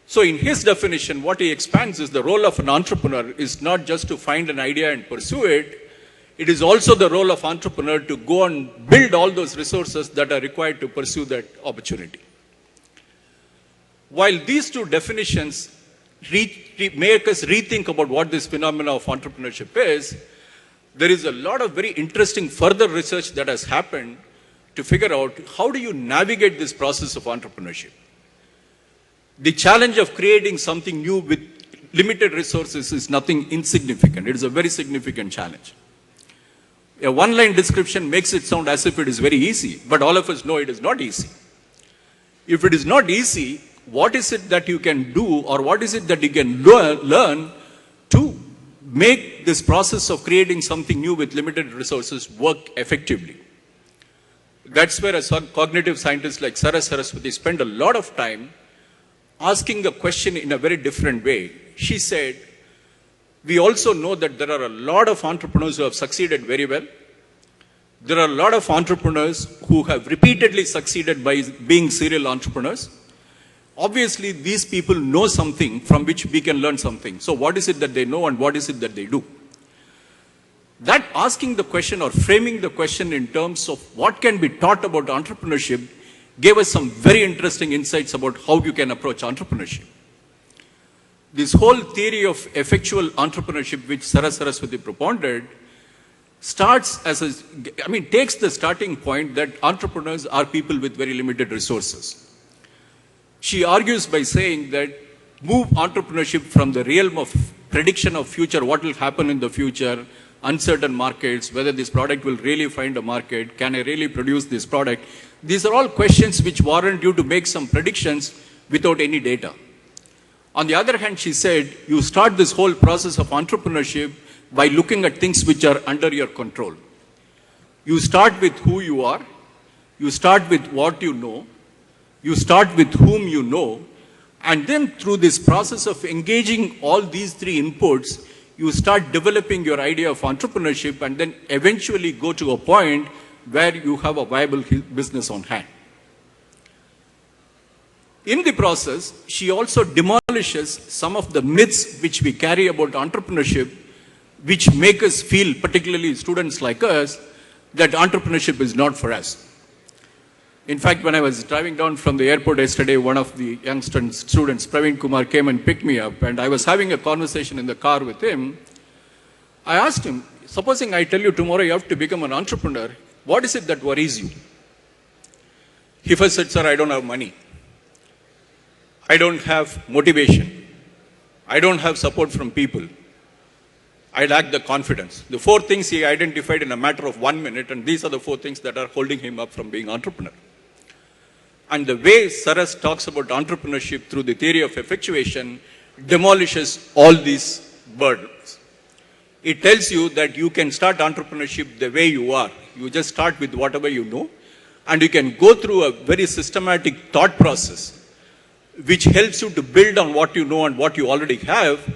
Speaker 5: So in his definition, what he expands is the role of an entrepreneur is not just to find an idea and pursue it. It is also the role of entrepreneur to go and build all those resources that are required to pursue that opportunity. While these two definitions make us rethink about what this phenomenon of entrepreneurship is, there is a lot of very interesting further research that has happened to figure out how do you navigate this process of entrepreneurship. The challenge of creating something new with limited resources is nothing insignificant. It is a very significant challenge. A one-line description makes it sound as if it is very easy, but all of us know it is not easy. If it is not easy, what is it that you can do, or what is it that you can learn to make this process of creating something new with limited resources work effectively? That's where a cognitive scientist like Saras Saraswati spent a lot of time asking a question in a very different way. She said, we also know that there are a lot of entrepreneurs who have succeeded very well. There are a lot of entrepreneurs who have repeatedly succeeded by being serial entrepreneurs. Obviously, these people know something from which we can learn something. So what is it that they know and what is it that they do? That asking the question or framing the question in terms of what can be taught about entrepreneurship gave us some very interesting insights about how you can approach entrepreneurship. This whole theory of effectual entrepreneurship, which Saras Saraswati propounded, takes the starting point that entrepreneurs are people with very limited resources. She argues by saying that move entrepreneurship from the realm of prediction of future, what will happen in the future, uncertain markets, whether this product will really find a market, can I really produce this product? These are all questions which warrant you to make some predictions without any data. On the other hand, she said, you start this whole process of entrepreneurship by looking at things which are under your control. You start with who you are, you start with what you know, you start with whom you know, and then through this process of engaging all these three inputs, you start developing your idea of entrepreneurship and then eventually go to a point where you have a viable business on hand. In the process, she also demolishes some of the myths which we carry about entrepreneurship, which make us feel, particularly students like us, that entrepreneurship is not for us. In fact, when I was driving down from the airport yesterday, one of the young students, Praveen Kumar, came and picked me up, and I was having a conversation in the car with him. I asked him, supposing I tell you tomorrow you have to become an entrepreneur, what is it that worries you? He first said, sir, I don't have money. I don't have motivation. I don't have support from people. I lack the confidence. The four things he identified in a matter of 1 minute, and these are the four things that are holding him up from being entrepreneur. And the way Saras talks about entrepreneurship through the theory of effectuation demolishes all these burdens. It tells you that you can start entrepreneurship the way you are. You just start with whatever you know, and you can go through a very systematic thought process which helps you to build on what you know and what you already have,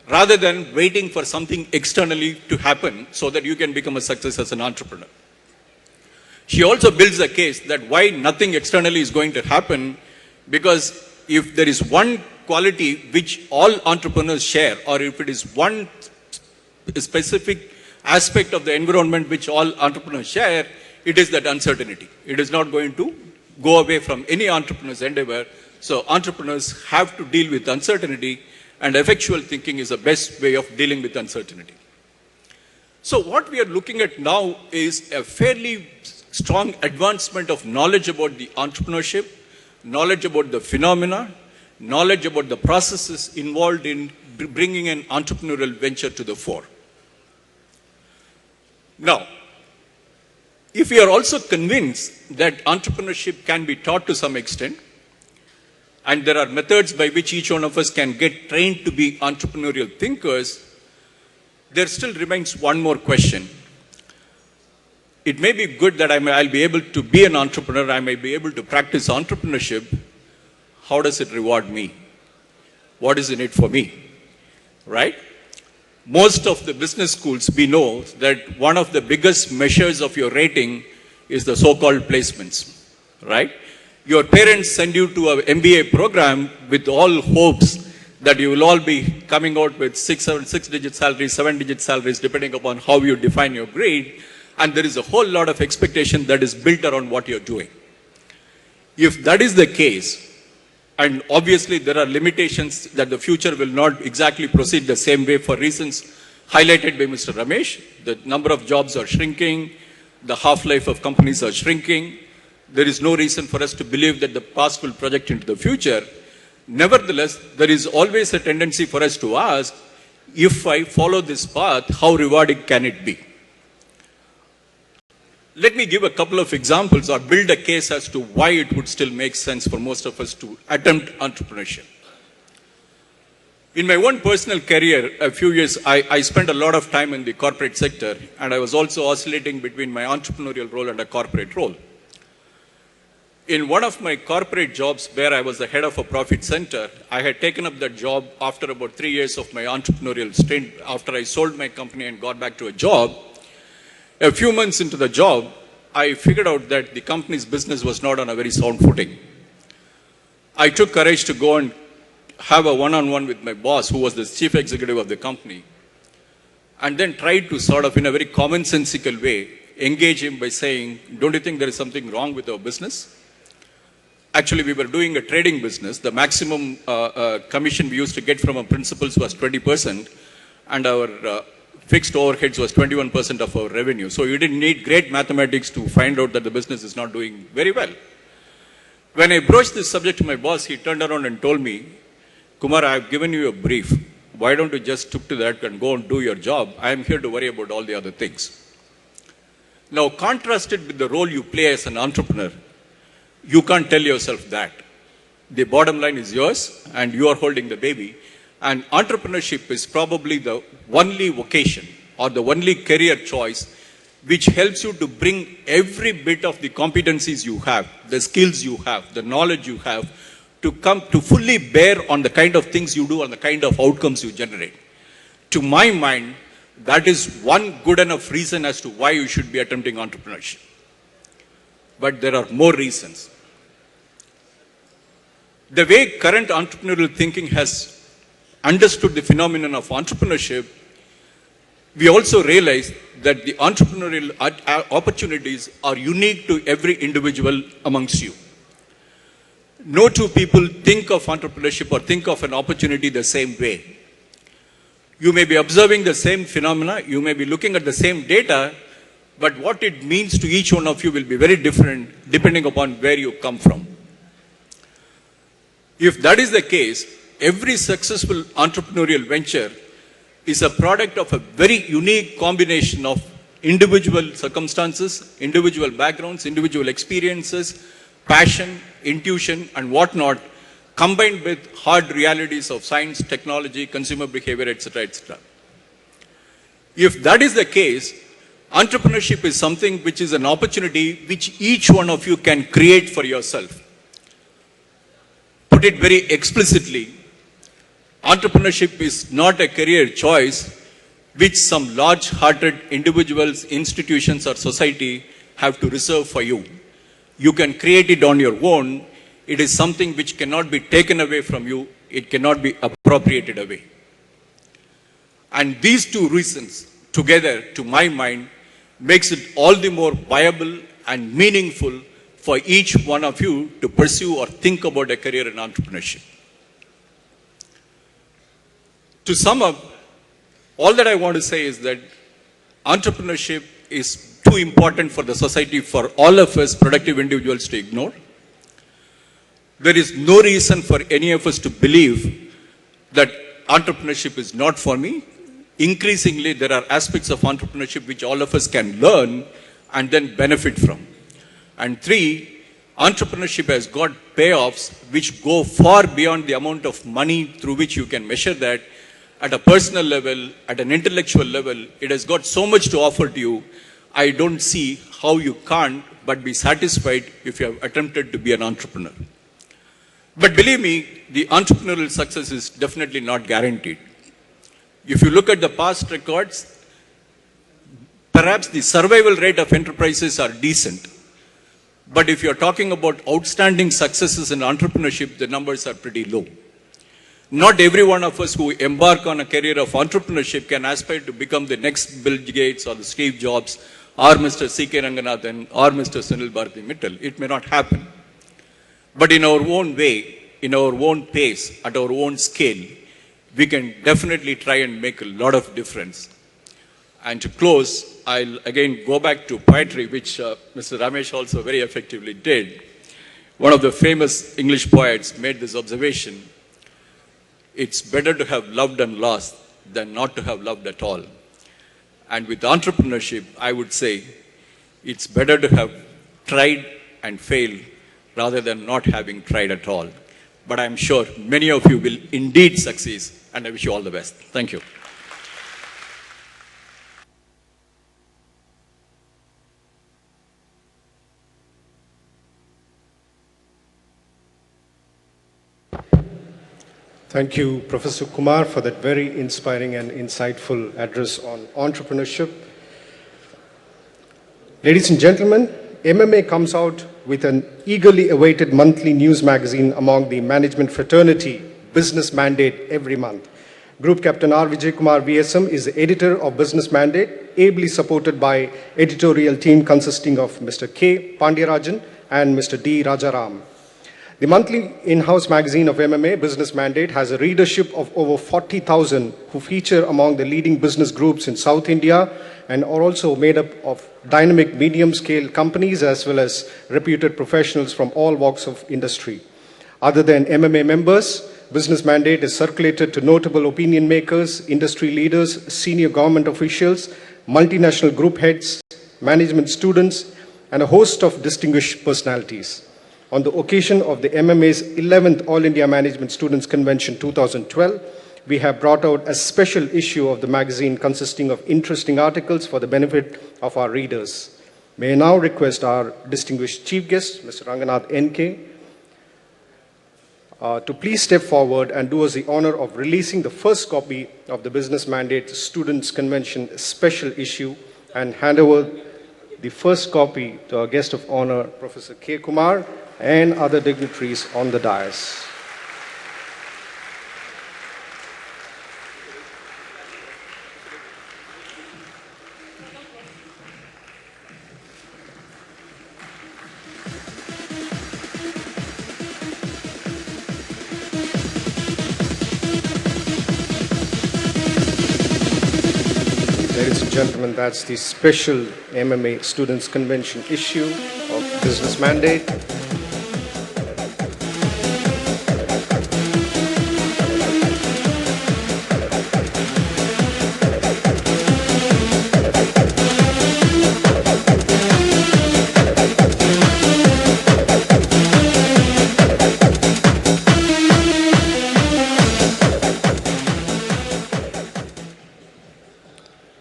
Speaker 5: rather than waiting for something externally to happen so that you can become a success as an entrepreneur. She also builds a case that why nothing externally is going to happen, because if there is one quality which all entrepreneurs share, or if it is one specific aspect of the environment which all entrepreneurs share, it is that uncertainty. It is not going to go away from any entrepreneur's endeavor. So entrepreneurs have to deal with uncertainty, and effectual thinking is the best way of dealing with uncertainty. So what we are looking at now is a fairly strong advancement of knowledge about the entrepreneurship, knowledge about the phenomena, knowledge about the processes involved in bringing an entrepreneurial venture to the fore. Now, if we are also convinced that entrepreneurship can be taught to some extent, and there are methods by which each one of us can get trained to be entrepreneurial thinkers, there still remains one more question. It may be good that I'll be able to be an entrepreneur, I may be able to practice entrepreneurship. How does it reward me? What is in it for me? Right? Most of the business schools, we know that one of the biggest measures of your rating is the so-called placements. Right? Your parents send you to an MBA program with all hopes that you will all be coming out with six-digit salaries, 7-digit salaries, depending upon how you define your grade. And there is a whole lot of expectation that is built around what you're doing. If that is the case, and obviously there are limitations that the future will not exactly proceed the same way for reasons highlighted by Mr. Ramesh. The number of jobs are shrinking, the half-life of companies are shrinking. There is no reason for us to believe that the past will project into the future. Nevertheless, there is always a tendency for us to ask, if I follow this path, how rewarding can it be? Let me give a couple of examples or build a case as to why it would still make sense for most of us to attempt entrepreneurship. In my own personal career, a few years, I spent a lot of time in the corporate sector, and I was also oscillating between my entrepreneurial role and a corporate role. In one of my corporate jobs where I was the head of a profit center, I had taken up that job after about 3 years of my entrepreneurial stint, after I sold my company and got back to a job. A few months into the job, I figured out that the company's business was not on a very sound footing. I took courage to go and have a one-on-one with my boss, who was the chief executive of the company, and then tried to sort of, in a very commonsensical way, engage him by saying, don't you think there is something wrong with our business? Actually, we were doing a trading business. The maximum commission we used to get from our principals was 20%, and our fixed overheads was 21% of our revenue. So you didn't need great mathematics to find out that the business is not doing very well. When I broached this subject to my boss, he turned around and told me, Kumar, I have given you a brief. Why don't you just stick to that and go and do your job? I am here to worry about all the other things. Now, contrasted with the role you play as an entrepreneur, you can't tell yourself that. The bottom line is yours, and you are holding the baby. And entrepreneurship is probably the only vocation or the only career choice which helps you to bring every bit of the competencies you have, the skills you have, the knowledge you have, to come to fully bear on the kind of things you do and the kind of outcomes you generate. To my mind, that is one good enough reason as to why you should be attempting entrepreneurship. But there are more reasons. The way current entrepreneurial thinking has understood the phenomenon of entrepreneurship, we also realize that the entrepreneurial opportunities are unique to every individual amongst you. No two people think of entrepreneurship or think of an opportunity the same way. You may be observing the same phenomena, you may be looking at the same data, but what it means to each one of you will be very different depending upon where you come from. If that is the case, every successful entrepreneurial venture is a product of a very unique combination of individual circumstances, individual backgrounds, individual experiences, passion, intuition, and whatnot, combined with hard realities of science, technology, consumer behavior, etc., etc. If that is the case, entrepreneurship is something which is an opportunity which each one of you can create for yourself. Put it very explicitly, entrepreneurship is not a career choice which some large-hearted individuals, institutions, or society have to reserve for you. You can create it on your own. It is something which cannot be taken away from you it cannot be appropriated away. And these two reasons together, to my mind, makes it all the more viable and meaningful for each one of you to pursue or think about a career in entrepreneurship. To sum up, all that I want to say is that entrepreneurship is too important for the society for all of us productive individuals to ignore. There is no reason for any of us to believe that entrepreneurship is not for me. Increasingly, there are aspects of entrepreneurship which all of us can learn and then benefit from. And three, entrepreneurship has got payoffs which go far beyond the amount of money through which you can measure that. At a personal level, at an intellectual level, it has got so much to offer to you. I don't see how you can't but be satisfied if you have attempted to be an entrepreneur. But believe me, the entrepreneurial success is definitely not guaranteed. If you look at the past records, perhaps the survival rate of enterprises are decent. But if you're talking about outstanding successes in entrepreneurship, the numbers are pretty low. Not every one of us who embark on a career of entrepreneurship can aspire to become the next Bill Gates or the Steve Jobs or Mr. C.K. Ranganathan or Mr. Sunil Bharti Mittal. It may not happen. But in our own way, in our own pace, at our own scale, we can definitely try and make a lot of difference. And to close, I'll again go back to poetry, which Mr. Ramesh also very effectively did. One of the famous English poets made this observation: it's better to have loved and lost than not to have loved at all. And with entrepreneurship, I would say it's better to have tried and failed rather than not having tried at all. But I'm sure many of you will indeed succeed, and I wish you all the best. Thank you.
Speaker 1: Thank you, Professor Kumar, for that very inspiring and insightful address on entrepreneurship. Ladies and gentlemen, MMA comes out with an eagerly awaited monthly news magazine among the management fraternity, Business Mandate, every month. Group Captain R. Vijay Kumar VSM is the editor of Business Mandate, ably supported by editorial team consisting of Mr. K. Pandyarajan and Mr. D. Rajaram. The monthly in-house magazine of MMA, Business Mandate, has a readership of over 40,000 who feature among the leading business groups in South India and are also made up of dynamic medium-scale companies as well as reputed professionals from all walks of industry. Other than MMA members, Business Mandate is circulated to notable opinion makers, industry leaders, senior government officials, multinational group heads, management students, and a host of distinguished personalities. On the occasion of the MMA's 11th All India Management Students Convention 2012, we have brought out a special issue of the magazine consisting of interesting articles for the benefit of our readers. May I now request our distinguished chief guest, Mr. Ranganath N.K., to please step forward and do us the honor of releasing the first copy of the Business Mandate Students Convention special issue and hand over the first copy to our guest of honor, Professor K. Kumar, and other dignitaries on the dais. Ladies and gentlemen, that's the special MMA Students Convention issue of Business Mandate.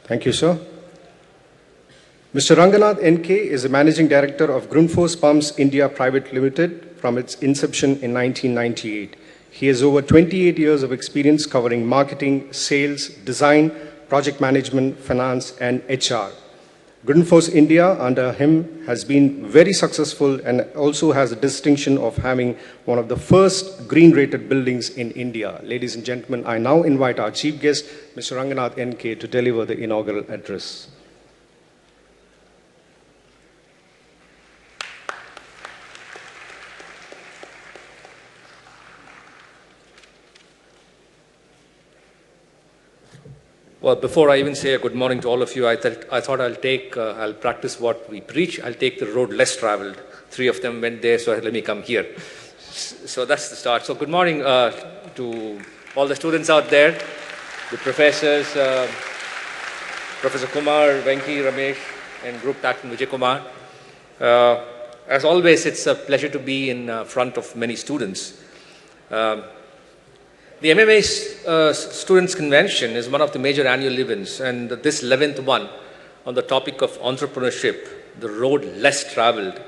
Speaker 1: Thank you, sir. Mr. Ranganath N.K. is the Managing Director of Grundfos Pumps India Private Limited from its inception in 1998. He has over 28 years of experience covering marketing, sales, design, project management, finance, and HR. Greenforce India under him has been very successful and also has a distinction of having one of the first green rated buildings in India. Ladies and gentlemen, I now invite our chief guest, Mr. Ranganath NK, to deliver the inaugural address.
Speaker 6: Well, before I even say a good morning to all of you, I thought I'll practice what we preach. I'll take the road less traveled. 3 of them went there, so let me come here. So that's the start. So good morning to all the students out there, the professors, Professor Kumar, Venki, Ramesh, and Group Captain Vijay Kumar. As always, it's a pleasure to be in front of many students. The MMA Students' Convention is one of the major annual events, and this 11th one on the topic of entrepreneurship, the road less traveled.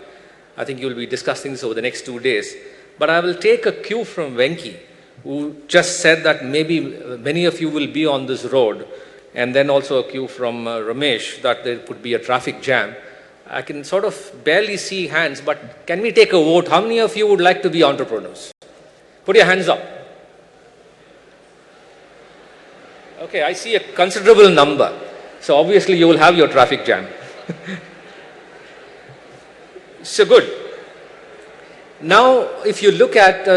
Speaker 6: I think you'll be discussing this over the next 2 days. But I will take a cue from Venki, who just said that maybe many of you will be on this road, and then also a cue from Ramesh that there could be a traffic jam. I can sort of barely see hands, but can we take a vote? How many of you would like to be entrepreneurs? Put your hands up. Okay, I see a considerable number. So obviously you will have your traffic jam. So good. Now, if you look at,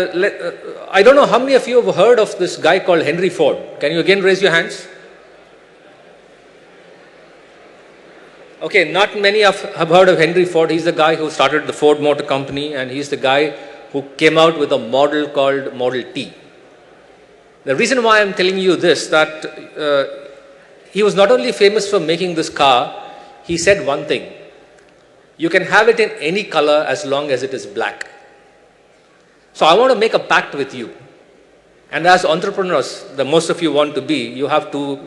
Speaker 6: I don't know how many of you have heard of this guy called Henry Ford. Can you again raise your hands? Okay, not many have heard of Henry Ford. He's the guy who started the Ford Motor Company, and he's the guy who came out with a model called Model T. The reason why I'm telling you this, that he was not only famous for making this car, he said one thing: you can have it in any color as long as it is black. So I want to make a pact with you. And as entrepreneurs, the most of you want to be, you have to,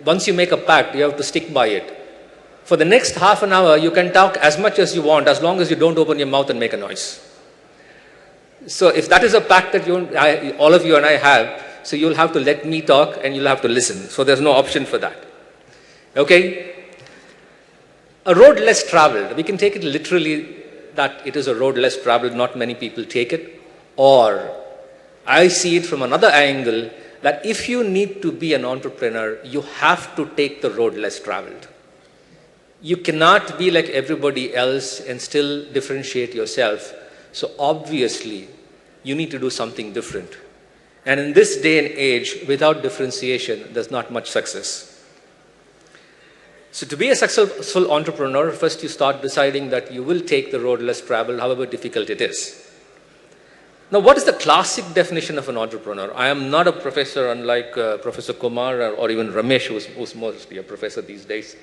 Speaker 6: once you make a pact, you have to stick by it. For the next half an hour, you can talk as much as you want, as long as you don't open your mouth and make a noise. So if that is a pact that all of you and I have, so you'll have to let me talk and you'll have to listen. So there's no option for that. Okay? A road less traveled, we can take it literally that it is a road less traveled, not many people take it. Or I see it from another angle, that if you need to be an entrepreneur, you have to take the road less traveled. You cannot be like everybody else and still differentiate yourself. So obviously, you need to do something different. And in this day and age, without differentiation, there's not much success. So to be a successful entrepreneur, first you start deciding that you will take the road less traveled, however difficult it is. Now, what is the classic definition of an entrepreneur? I am not a professor, unlike Professor Kumar or even Ramesh, who's mostly a professor these days.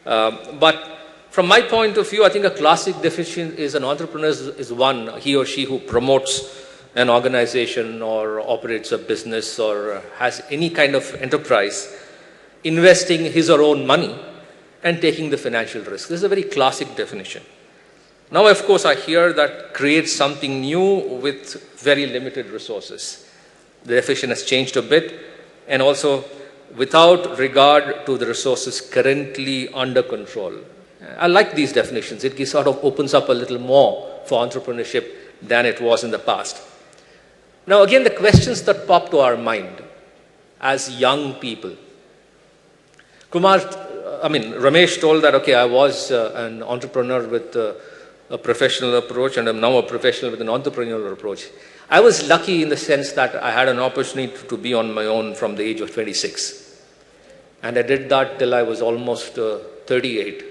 Speaker 6: But from my point of view, I think a classic definition is an entrepreneur is one, he or she who promotes an organization or operates a business or has any kind of enterprise, investing his or her own money and taking the financial risk. This is a very classic definition. Now, of course, I hear that creates something new with very limited resources. The definition has changed a bit, and also without regard to the resources currently under control. I like these definitions. It sort of opens up a little more for entrepreneurship than it was in the past. Now, again, the questions that pop to our mind as young people. Ramesh told that, okay, I was an entrepreneur with a professional approach, and I'm now a professional with an entrepreneurial approach. I was lucky in the sense that I had an opportunity to be on my own from the age of 26. And I did that till I was almost 38.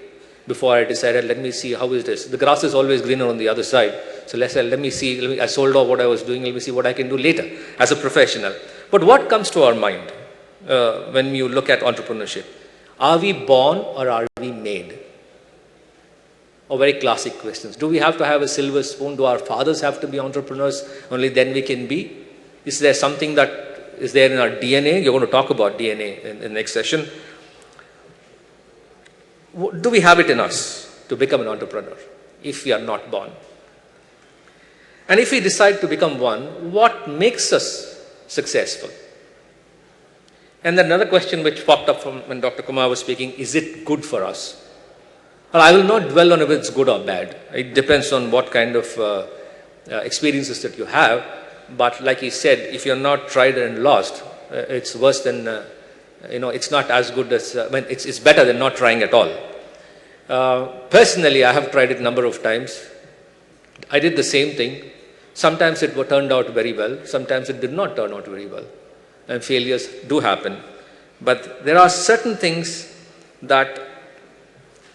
Speaker 6: Before I decided, let me see, how is this? The grass is always greener on the other side. So let me see, I sold off what I was doing, let me see what I can do later as a professional. But what comes to our mind when you look at entrepreneurship? Are we born or are we made? Or very classic questions. Do we have to have a silver spoon? Do our fathers have to be entrepreneurs? Only then we can be? Is there something that is there in our DNA? You're going to talk about DNA in the next session. Do we have it in us to become an entrepreneur if we are not born? And if we decide to become one, what makes us successful? And then another question which popped up from when Dr. Kumar was speaking, is it good for us? Well, I will not dwell on if it's good or bad. It depends on what kind of experiences that you have. But like he said, if you're not tried and lost, it's worse than, it's not as good as, it's better than not trying at all. Personally, I have tried it a number of times. I did the same thing. Sometimes it turned out very well. Sometimes it did not turn out very well. And failures do happen. But there are certain things that,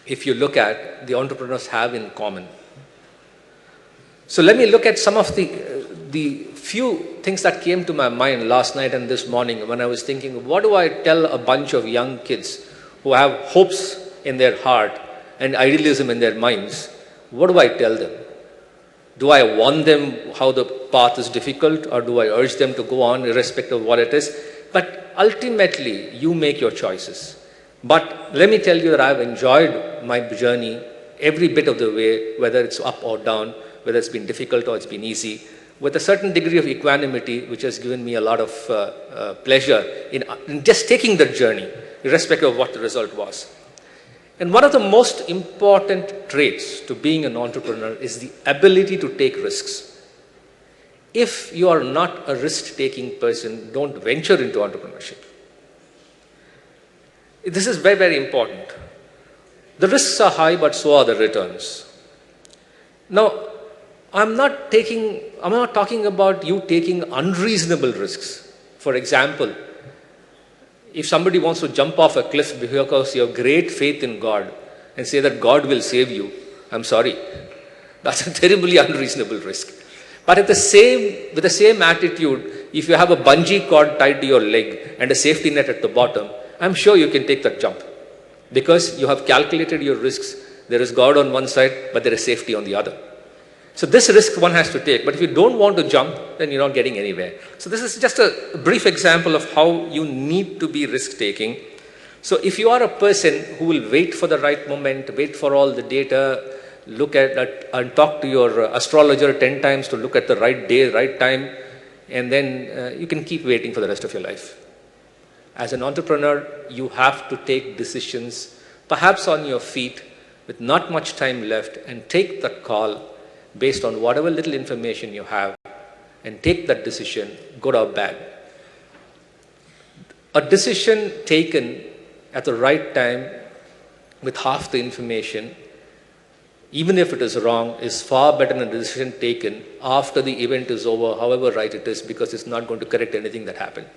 Speaker 6: if you look at, the entrepreneurs have in common. So let me look at some of the few things that came to my mind last night and this morning when I was thinking, what do I tell a bunch of young kids who have hopes in their heart and idealism in their minds? What do I tell them? Do I warn them how the path is difficult, or do I urge them to go on irrespective of what it is? But ultimately, you make your choices. But let me tell you that I've enjoyed my journey every bit of the way, whether it's up or down, whether it's been difficult or it's been easy, with a certain degree of equanimity, which has given me a lot of pleasure in just taking the journey, irrespective of what the result was. And one of the most important traits to being an entrepreneur is the ability to take risks. If you are not a risk-taking person, don't venture into entrepreneurship. This is very, very important. The risks are high, but so are the returns. Now, I'm not talking about you taking unreasonable risks. For example, if somebody wants to jump off a cliff because you have great faith in God and say that God will save you, I'm sorry. That's a terribly unreasonable risk. But with the same attitude, if you have a bungee cord tied to your leg and a safety net at the bottom, I'm sure you can take that jump. Because you have calculated your risks. There is God on one side, but there is safety on the other. So this risk one has to take. But if you don't want to jump, then you're not getting anywhere. So this is just a brief example of how you need to be risk-taking. So if you are a person who will wait for the right moment, wait for all the data, look at that and talk to your astrologer 10 times to look at the right day, right time, and then you can keep waiting for the rest of your life. As an entrepreneur, you have to take decisions, perhaps on your feet, with not much time left, and take the call based on whatever little information you have, and take that decision, good or bad. A decision taken at the right time with half the information, even if it is wrong, is far better than a decision taken after the event is over, however right it is, because it's not going to correct anything that happened.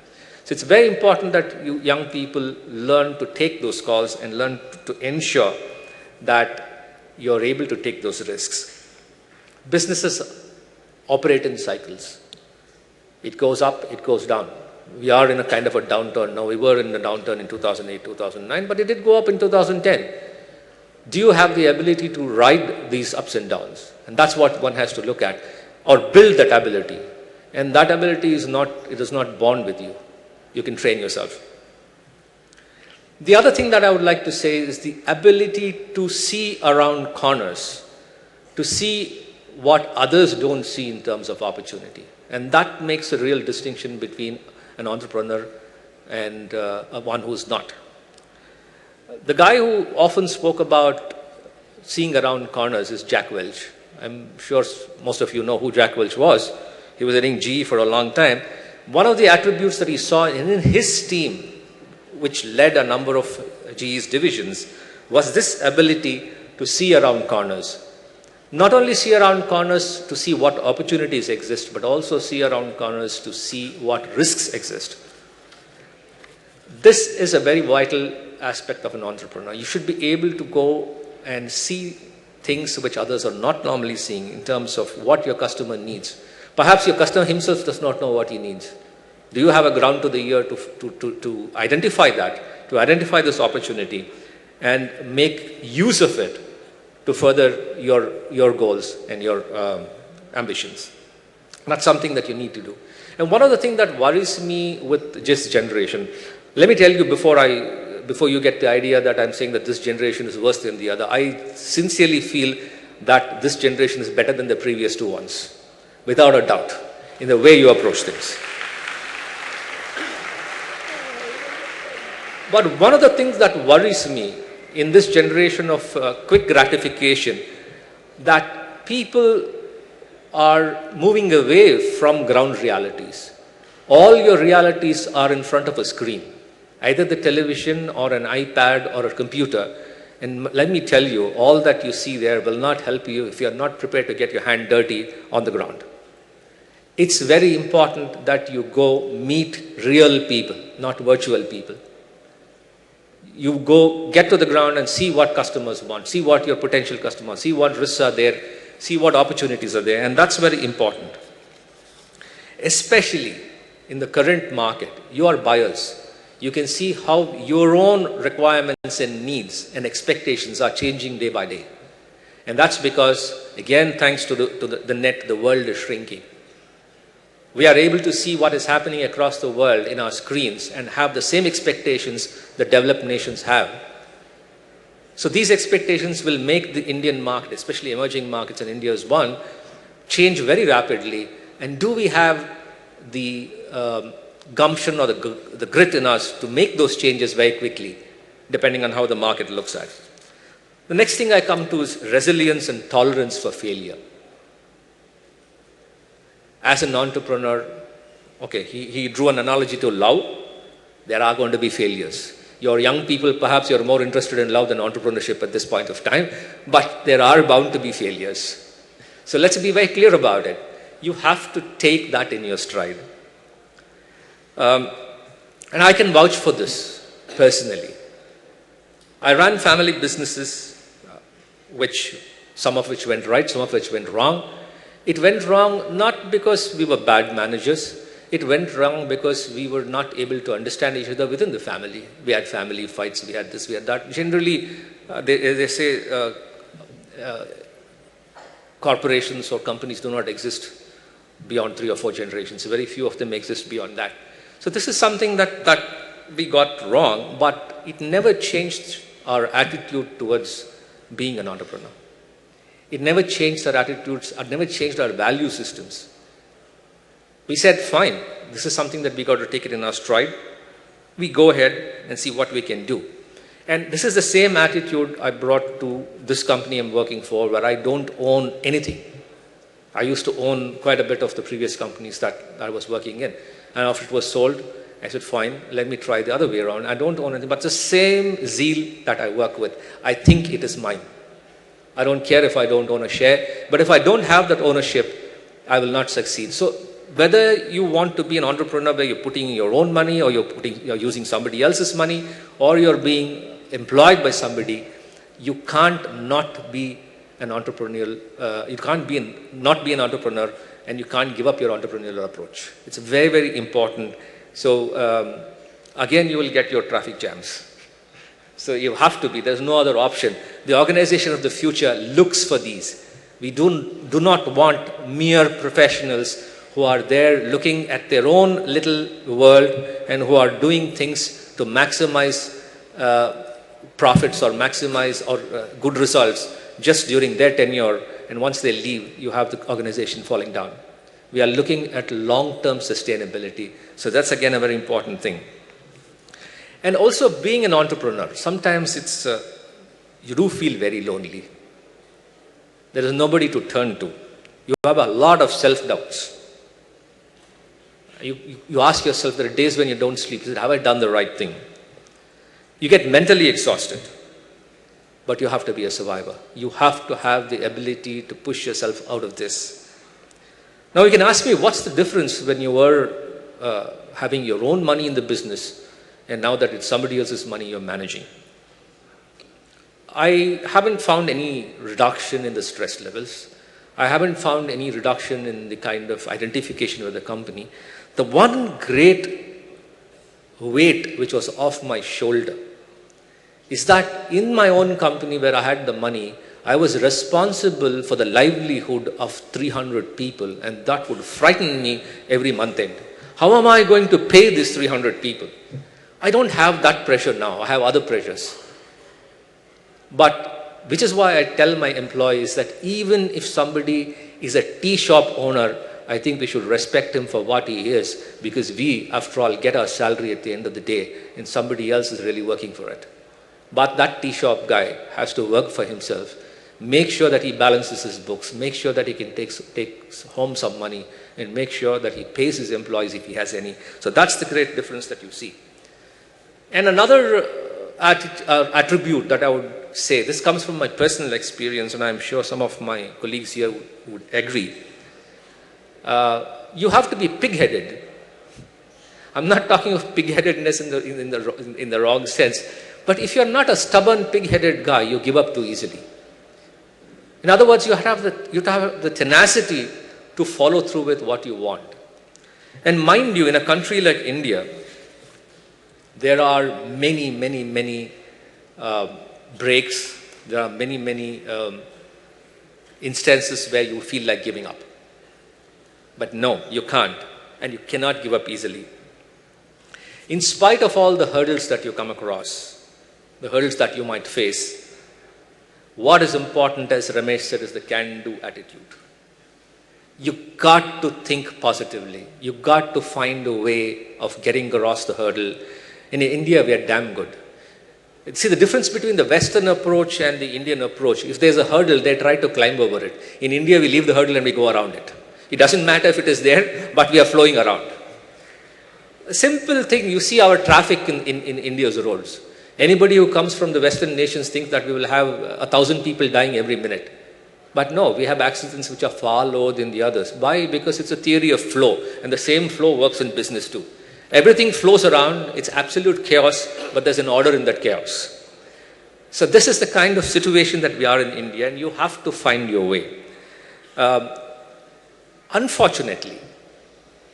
Speaker 6: So it's very important that you young people learn to take those calls and learn to ensure that you're able to take those risks. Businesses operate in cycles. It goes up, it goes down. We are in a kind of a downturn now. We were in a downturn in 2008, 2009, but it did go up in 2010. Do you have the ability to ride these ups and downs? And that's what one has to look at, or build that ability. And that ability is not born with you. You can train yourself. The other thing that I would like to say is the ability to see around corners, to see what others don't see in terms of opportunity. And that makes a real distinction between an entrepreneur and one who's not. The guy who often spoke about seeing around corners is Jack Welch. I'm sure most of you know who Jack Welch was. He was running GE for a long time. One of the attributes that he saw in his team, which led a number of GE's divisions, was this ability to see around corners. Not only see around corners to see what opportunities exist, but also see around corners to see what risks exist. This is a very vital aspect of an entrepreneur. You should be able to go and see things which others are not normally seeing in terms of what your customer needs. Perhaps your customer himself does not know what he needs. Do you have a ground to the ear to identify that, to identify this opportunity and make use of it to further your goals and your ambitions? That's something that you need to do. And one of the things that worries me with this generation, let me tell you before you get the idea that I'm saying that this generation is worse than the other, I sincerely feel that this generation is better than the previous two ones, without a doubt, in the way you approach things. But one of the things that worries me in this generation of quick gratification that people are moving away from ground realities. All your realities are in front of a screen, either the television or an iPad or a computer. And let me tell you, all that you see there will not help you if you are not prepared to get your hand dirty on the ground. It's very important that you go meet real people, not virtual people. You go get to the ground and see what customers want, see what your potential customers, see what risks are there, see what opportunities are there, and that's very important. Especially in the current market, you are buyers. You can see how your own requirements and needs and expectations are changing day by day. And that's because, again, thanks to the net, the world is shrinking. We are able to see what is happening across the world in our screens and have the same expectations that developed nations have. So these expectations will make the Indian market, especially emerging markets, and India is one, change very rapidly. And do we have the gumption or the grit in us to make those changes very quickly, depending on how the market looks at it? The next thing I come to is resilience and tolerance for failure. As an entrepreneur, okay, he drew an analogy to love. There are going to be failures. Your young people, perhaps you're more interested in love than entrepreneurship at this point of time, but there are bound to be failures. So let's be very clear about it. You have to take that in your stride. And I can vouch for this personally. I ran family businesses, some of which went right, some of which went wrong. It went wrong not because we were bad managers. It went wrong because we were not able to understand each other within the family. We had family fights, we had this, we had that. Generally, they say corporations or companies do not exist beyond 3 or 4 generations. Very few of them exist beyond that. So this is something that we got wrong, but it never changed our attitude towards being an entrepreneur. It never changed our attitudes, it never changed our value systems. We said, fine, this is something that we got to take it in our stride. We go ahead and see what we can do. And this is the same attitude I brought to this company I'm working for, where I don't own anything. I used to own quite a bit of the previous companies that I was working in. And after it was sold, I said, fine, let me try the other way around. I don't own anything, but the same zeal that I work with, I think it is mine. I don't care if I don't own a share, but if I don't have that ownership, I will not succeed. So whether you want to be an entrepreneur where you're putting your own money, or you're using somebody else's money, or you're being employed by somebody, you can't not be an entrepreneurial, you can't not be an entrepreneur, and you can't give up your entrepreneurial approach. It's very, very important. So again, you will get your traffic jams. So you have to be, there's no other option. The organization of the future looks for these. We do not want mere professionals who are there looking at their own little world and who are doing things to maximize profits or maximize good results just during their tenure, and once they leave, you have the organization falling down. We are looking at long-term sustainability. So that's again a very important thing. And also being an entrepreneur, sometimes it's, you do feel very lonely. There is nobody to turn to. You have a lot of self-doubts. You ask yourself, there are days when you don't sleep. You say, have I done the right thing? You get mentally exhausted. But you have to be a survivor. You have to have the ability to push yourself out of this. Now you can ask me, what's the difference when you were having your own money in the business and now that it's somebody else's money you're managing? I haven't found any reduction in the stress levels. I haven't found any reduction in the kind of identification with the company. The one great weight which was off my shoulder is that in my own company where I had the money, I was responsible for the livelihood of 300 people, and that would frighten me every month end. How am I going to pay these 300 people? I don't have that pressure now. I have other pressures. But which is why I tell my employees that even if somebody is a tea shop owner, I think we should respect him for what he is, because we, after all, get our salary at the end of the day, and somebody else is really working for it. But that tea shop guy has to work for himself, make sure that he balances his books, make sure that he can take home some money, and make sure that he pays his employees if he has any. So that's the great difference that you see. And another attribute that I would say, this comes from my personal experience, and I'm sure some of my colleagues here would agree. You have to be pig-headed. I'm not talking of pig-headedness in the wrong sense, but if you're not a stubborn, pig-headed guy, you give up too easily. In other words, you have the tenacity to follow through with what you want. And mind you, in a country like India, there are many breaks. There are many instances where you feel like giving up. But no, you can't, and you cannot give up easily. In spite of all the hurdles that you come across, the hurdles that you might face, what is important, as Ramesh said, is the can-do attitude. You got to think positively. You got to find a way of getting across the hurdle. In India, we are damn good. See, the difference between the Western approach and the Indian approach, if there's a hurdle, they try to climb over it. In India, we leave the hurdle and we go around it. It doesn't matter if it is there, but we are flowing around. A simple thing, you see our traffic in India's roads. Anybody who comes from the Western nations thinks that we will have 1,000 people dying every minute. But no, we have accidents which are far lower than the others. Why? Because it's a theory of flow, and the same flow works in business too. Everything flows around, it's absolute chaos, but there's an order in that chaos. So this is the kind of situation that we are in India, and you have to find your way. Unfortunately,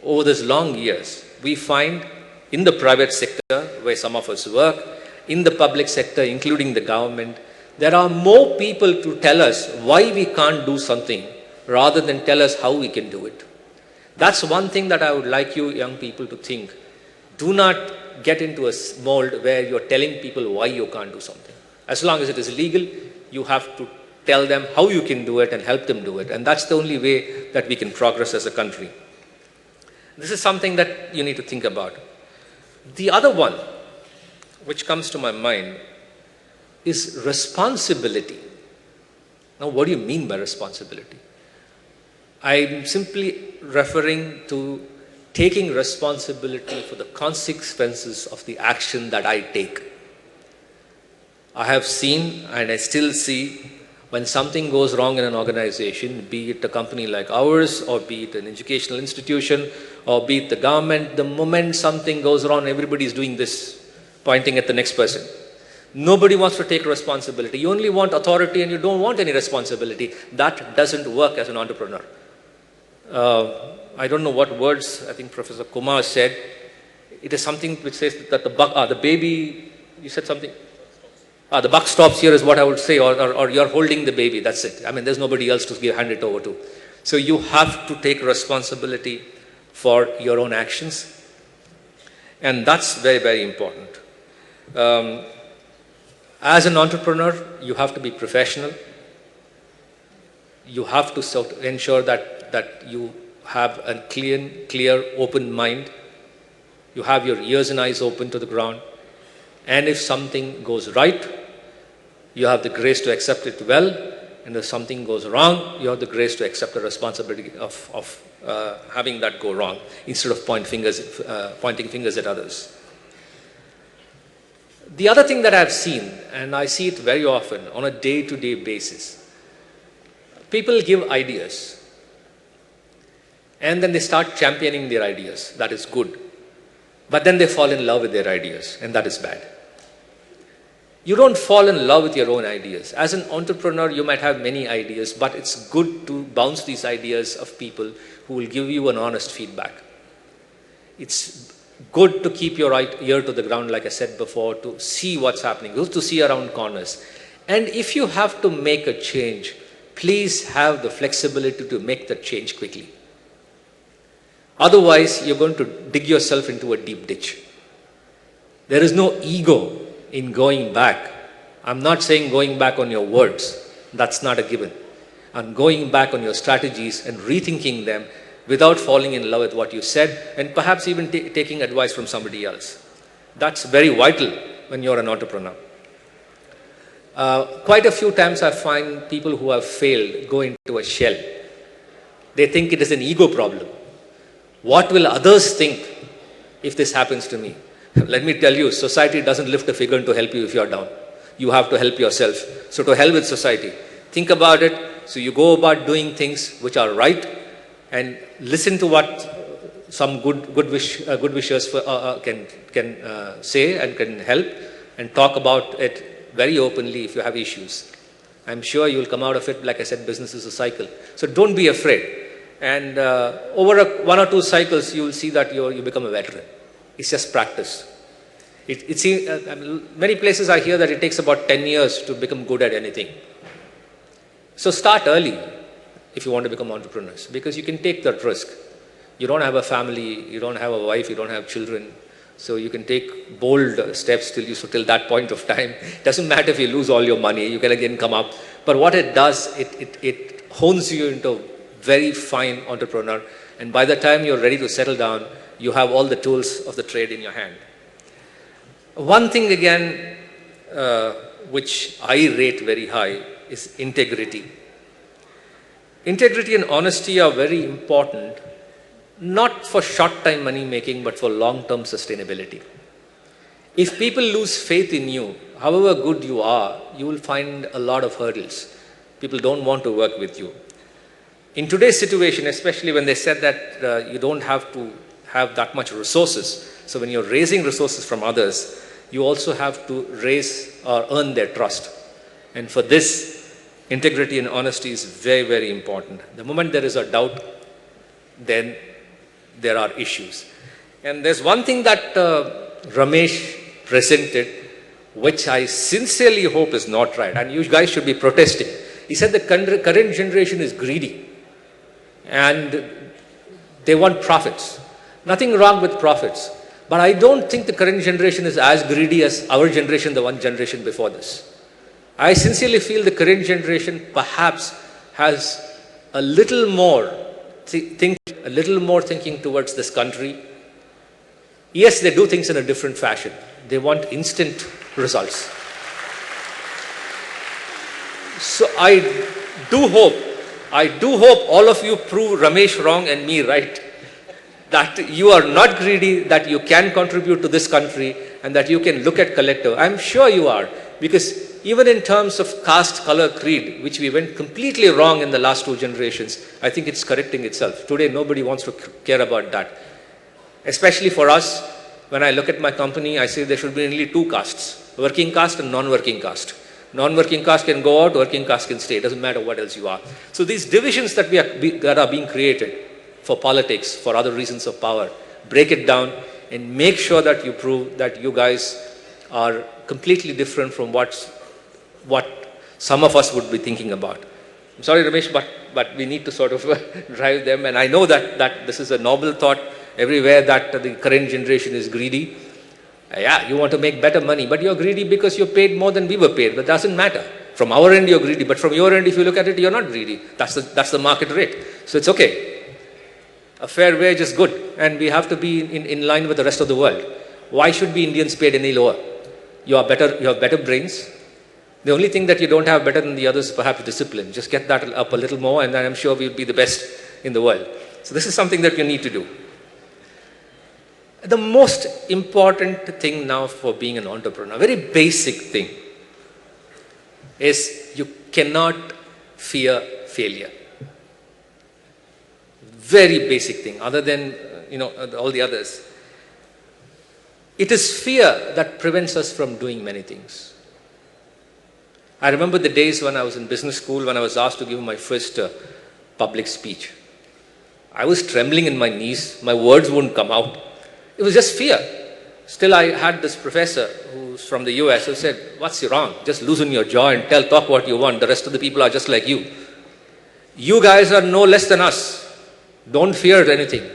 Speaker 6: over these long years, we find in the private sector, where some of us work, in the public sector, including the government, there are more people to tell us why we can't do something rather than tell us how we can do it. That's one thing that I would like you young people to think. Do not get into a mold where you're telling people why you can't do something. As long as it is legal, you have to tell them how you can do it and help them do it. And that's the only way that we can progress as a country. This is something that you need to think about. The other one, which comes to my mind, is responsibility. Now, what do you mean by responsibility? I'm simply referring to taking responsibility for the consequences of the action that I take. I have seen, and I still see, when something goes wrong in an organization, be it a company like ours, or be it an educational institution, or be it the government, the moment something goes wrong, everybody is doing this, pointing at the next person. Nobody wants to take responsibility. You only want authority and you don't want any responsibility. That doesn't work as an entrepreneur. I don't know what words, I think Professor Kumar said. It is something which says that the baby, you said something? The buck stops here is what I would say, or you're holding the baby, that's it. I mean, there's nobody else to hand it over to. So you have to take responsibility for your own actions. And that's very, very important. As an entrepreneur, you have to be professional. You have to ensure that you have a clear, open mind. You have your ears and eyes open to the ground. And if something goes right, you have the grace to accept it well. And if something goes wrong, you have the grace to accept the responsibility of having that go wrong, instead of pointing fingers at others. The other thing that I've seen, and I see it very often on a day-to-day basis, people give ideas and then they start championing their ideas. That is good. But then they fall in love with their ideas, and that is bad. You don't fall in love with your own ideas. As an entrepreneur, you might have many ideas, but it's good to bounce these ideas of people who will give you an honest feedback. It's good to keep your ear to the ground, like I said before, to see what's happening, to see around corners. And if you have to make a change, please have the flexibility to make that change quickly. Otherwise, you're going to dig yourself into a deep ditch. There is no ego in going back. I'm not saying going back on your words. That's not a given. And going back on your strategies and rethinking them without falling in love with what you said, and perhaps even taking advice from somebody else. That's very vital when you're an entrepreneur. Quite a few times I find people who have failed go into a shell. They think it is an ego problem. What will others think if this happens to me? Let me tell you, society doesn't lift a finger to help you if you're down. You have to help yourself. So to hell with society. Think about it. So you go about doing things which are right and listen to what some good wishers can say and can help, and talk about it very openly if you have issues. I'm sure you'll come out of it. Like I said, business is a cycle. So don't be afraid. And over one or two cycles, you will see that you become a veteran. It's just practice. Many places I hear that it takes about 10 years to become good at anything. So start early if you want to become entrepreneurs, because you can take that risk. You don't have a family, you don't have a wife, you don't have children. So you can take bold steps till that point of time. It doesn't matter if you lose all your money, you can again come up. But what it does, it hones you into a very fine entrepreneur. And by the time you're ready to settle down, you have all the tools of the trade in your hand. One thing again, which I rate very high, is integrity. Integrity and honesty are very important, not for short-time money making, but for long-term sustainability. If people lose faith in you, however good you are, you will find a lot of hurdles. People don't want to work with you. In today's situation, especially when they said that you don't have to have that much resources, so when you're raising resources from others, you also have to raise or earn their trust. And for this, integrity and honesty is very, very important. The moment there is a doubt, then there are issues. And there's one thing that Ramesh presented, which I sincerely hope is not right, and you guys should be protesting. He said the current generation is greedy and they want profits. Nothing wrong with profits. But I don't think the current generation is as greedy as our generation, the one generation before this. I sincerely feel the current generation perhaps has a little more thinking towards this country. Yes, they do things in a different fashion. They want instant results. So I do hope all of you prove Ramesh wrong and me right. That you are not greedy, that you can contribute to this country, and that you can look at collective. I'm sure you are, because even in terms of caste, color, creed, which we went completely wrong in the last two generations, I think it's correcting itself. Today, nobody wants to care about that. Especially for us, when I look at my company, I say there should be only two castes, working caste and non-working caste. Non-working caste can go out, working caste can stay. It doesn't matter what else you are. So these divisions that are being created for politics, for other reasons of power, break it down and make sure that you prove that you guys are completely different from what some of us would be thinking about. I'm sorry, Ramesh, but we need to sort of drive them. And I know that this is a noble thought everywhere, that the current generation is greedy. Yeah, you want to make better money, but you're greedy because you're paid more than we were paid. But that doesn't matter. From our end, you're greedy, but from your end, if you look at it, you're not greedy. That's the market rate. So it's okay. A fair wage is good, and we have to be in line with the rest of the world. Why should be Indians paid any lower? You have better brains. The only thing that you don't have better than the others is perhaps discipline. Just get that up a little more, and then I'm sure we'll be the best in the world. So this is something that you need to do. The most important thing now for being an entrepreneur, very basic thing, is you cannot fear failure. Very basic thing, other than all the others. It is fear that prevents us from doing many things. I remember the days when I was in business school, when I was asked to give my first public speech. I was trembling in my knees. My words wouldn't come out. It was just fear. Still, I had this professor who's from the US who said, "What's wrong? Just loosen your jaw and talk what you want. The rest of the people are just like you. You guys are no less than us. Don't fear anything.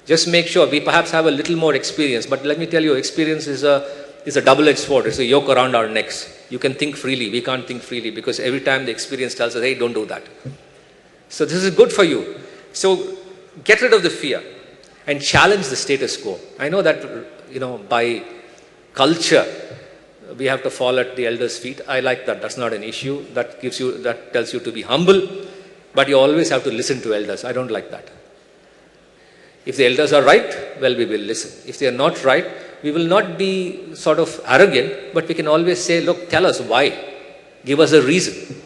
Speaker 6: Just make sure." We perhaps have a little more experience, but let me tell you, experience is a double-edged sword. It's a yoke around our necks. You can think freely. We can't think freely because every time the experience tells us, "Hey, don't do that." So this is good for you. So get rid of the fear and challenge the status quo. I know that, by culture, we have to fall at the elders' feet. I like that. That's not an issue. That tells you to be humble, but you always have to listen to elders. I don't like that. If the elders are right, well, we will listen. If they are not right, we will not be sort of arrogant, but we can always say, look, tell us why. Give us a reason.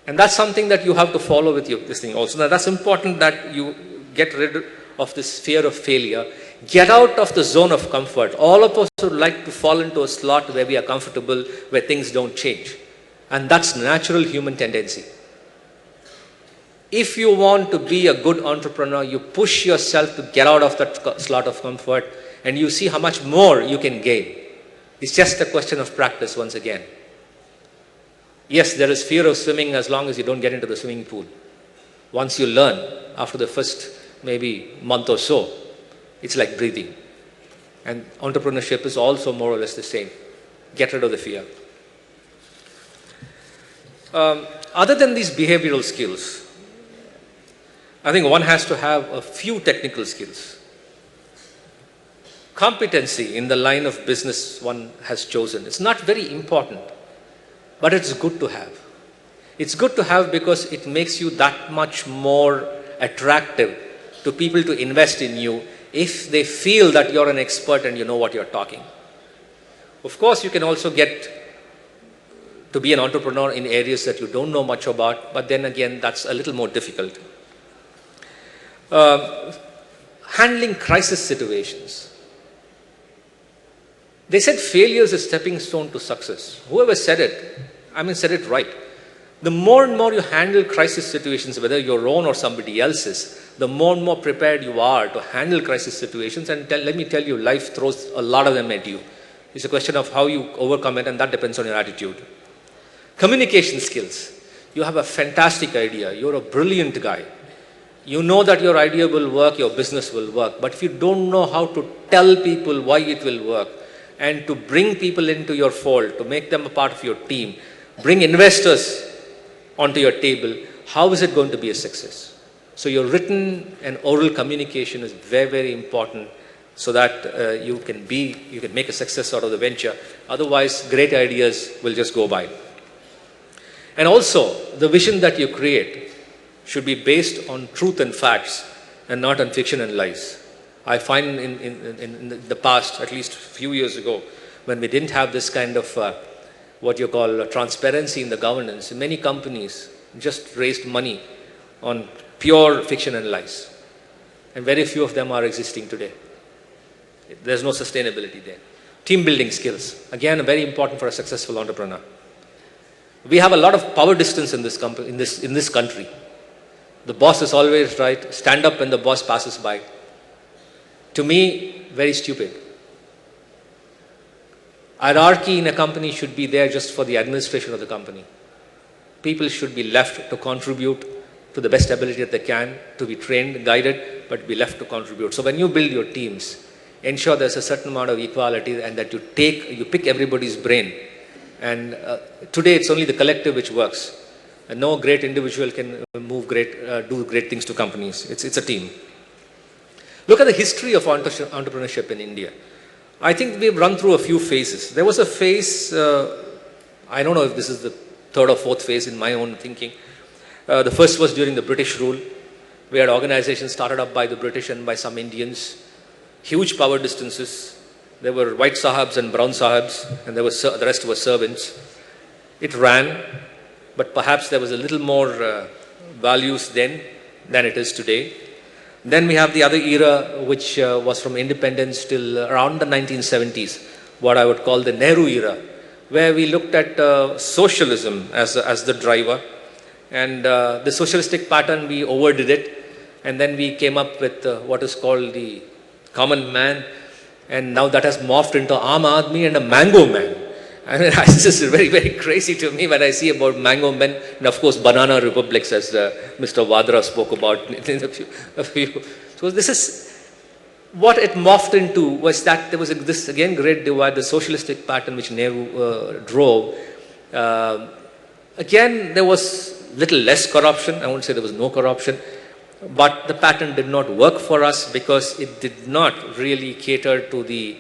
Speaker 6: And that's something that you have to follow with this thing also. Now, that's important that you get rid of this fear of failure. Get out of the zone of comfort. All of us would like to fall into a slot where we are comfortable, where things don't change. And that's natural human tendency. If you want to be a good entrepreneur, you push yourself to get out of that slot of comfort and you see how much more you can gain. It's just a question of practice once again. Yes, there is fear of swimming as long as you don't get into the swimming pool. Once you learn, after the first maybe month or so, it's like breathing. And entrepreneurship is also more or less the same. Get rid of the fear. Other than these behavioral skills, I think one has to have a few technical skills. Competency in the line of business one has chosen. It's not very important, but it's good to have. It's good to have because it makes you that much more attractive to people to invest in you if they feel that you're an expert and you know what you're talking. Of course, you can also get to be an entrepreneur in areas that you don't know much about, but then again, that's a little more difficult. Handling crisis situations. They said failure is a stepping stone to success. Whoever said it, said it right. The more and more you handle crisis situations, whether your own or somebody else's, the more and more prepared you are to handle crisis situations. And let me tell you, life throws a lot of them at you. It's a question of how you overcome it, and that depends on your attitude. Communication skills. You have a fantastic idea. You're a brilliant guy. You know that your idea will work, your business will work. But if you don't know how to tell people why it will work, and to bring people into your fold, to make them a part of your team, bring investors onto your table, how is it going to be a success? So your written and oral communication is very, very important so that you can make a success out of the venture. Otherwise, great ideas will just go by. And also, the vision that you create should be based on truth and facts and not on fiction and lies. I find in the past, at least a few years ago, when we didn't have this kind of what you call transparency in the governance, many companies just raised money on pure fiction and lies. And very few of them are existing today. There's no sustainability there. Team building skills, again, very important for a successful entrepreneur. We have a lot of power distance in this country. The boss is always right. Stand up when the boss passes by. To me, very stupid. Hierarchy in a company should be there just for the administration of the company. People should be left to contribute to the best ability that they can, to be trained, guided, but be left to contribute. So when you build your teams, ensure there's a certain amount of equality and that you pick everybody's brain. And today it's only the collective which works. And no great individual can do great things to companies. It's a team. Look at the history of entrepreneurship in India. I think we've run through a few phases. There was a phase, I don't know if this is the third or fourth phase in my own thinking. The first was during the British rule. We had organizations started up by the British and by some Indians. Huge power distances. There were white sahibs and brown sahibs, and the rest were servants. It ran, but perhaps there was a little more values then than it is today. Then we have the other era, which was from independence till around the 1970s, what I would call the Nehru era, where we looked at socialism as the driver. And the socialistic pattern, we overdid it. And then we came up with what is called the common man. And now that has morphed into Aam Aadmi and a mango man. I mean, it's just very, very crazy to me when I see about mango men and of course banana republics, as Mr. Vadra spoke about in a few. So this is what it morphed into, was that there was this again great divide, the socialistic pattern which Nehru drove. Again, there was little less corruption. I won't say there was no corruption, but the pattern did not work for us because it did not really cater to the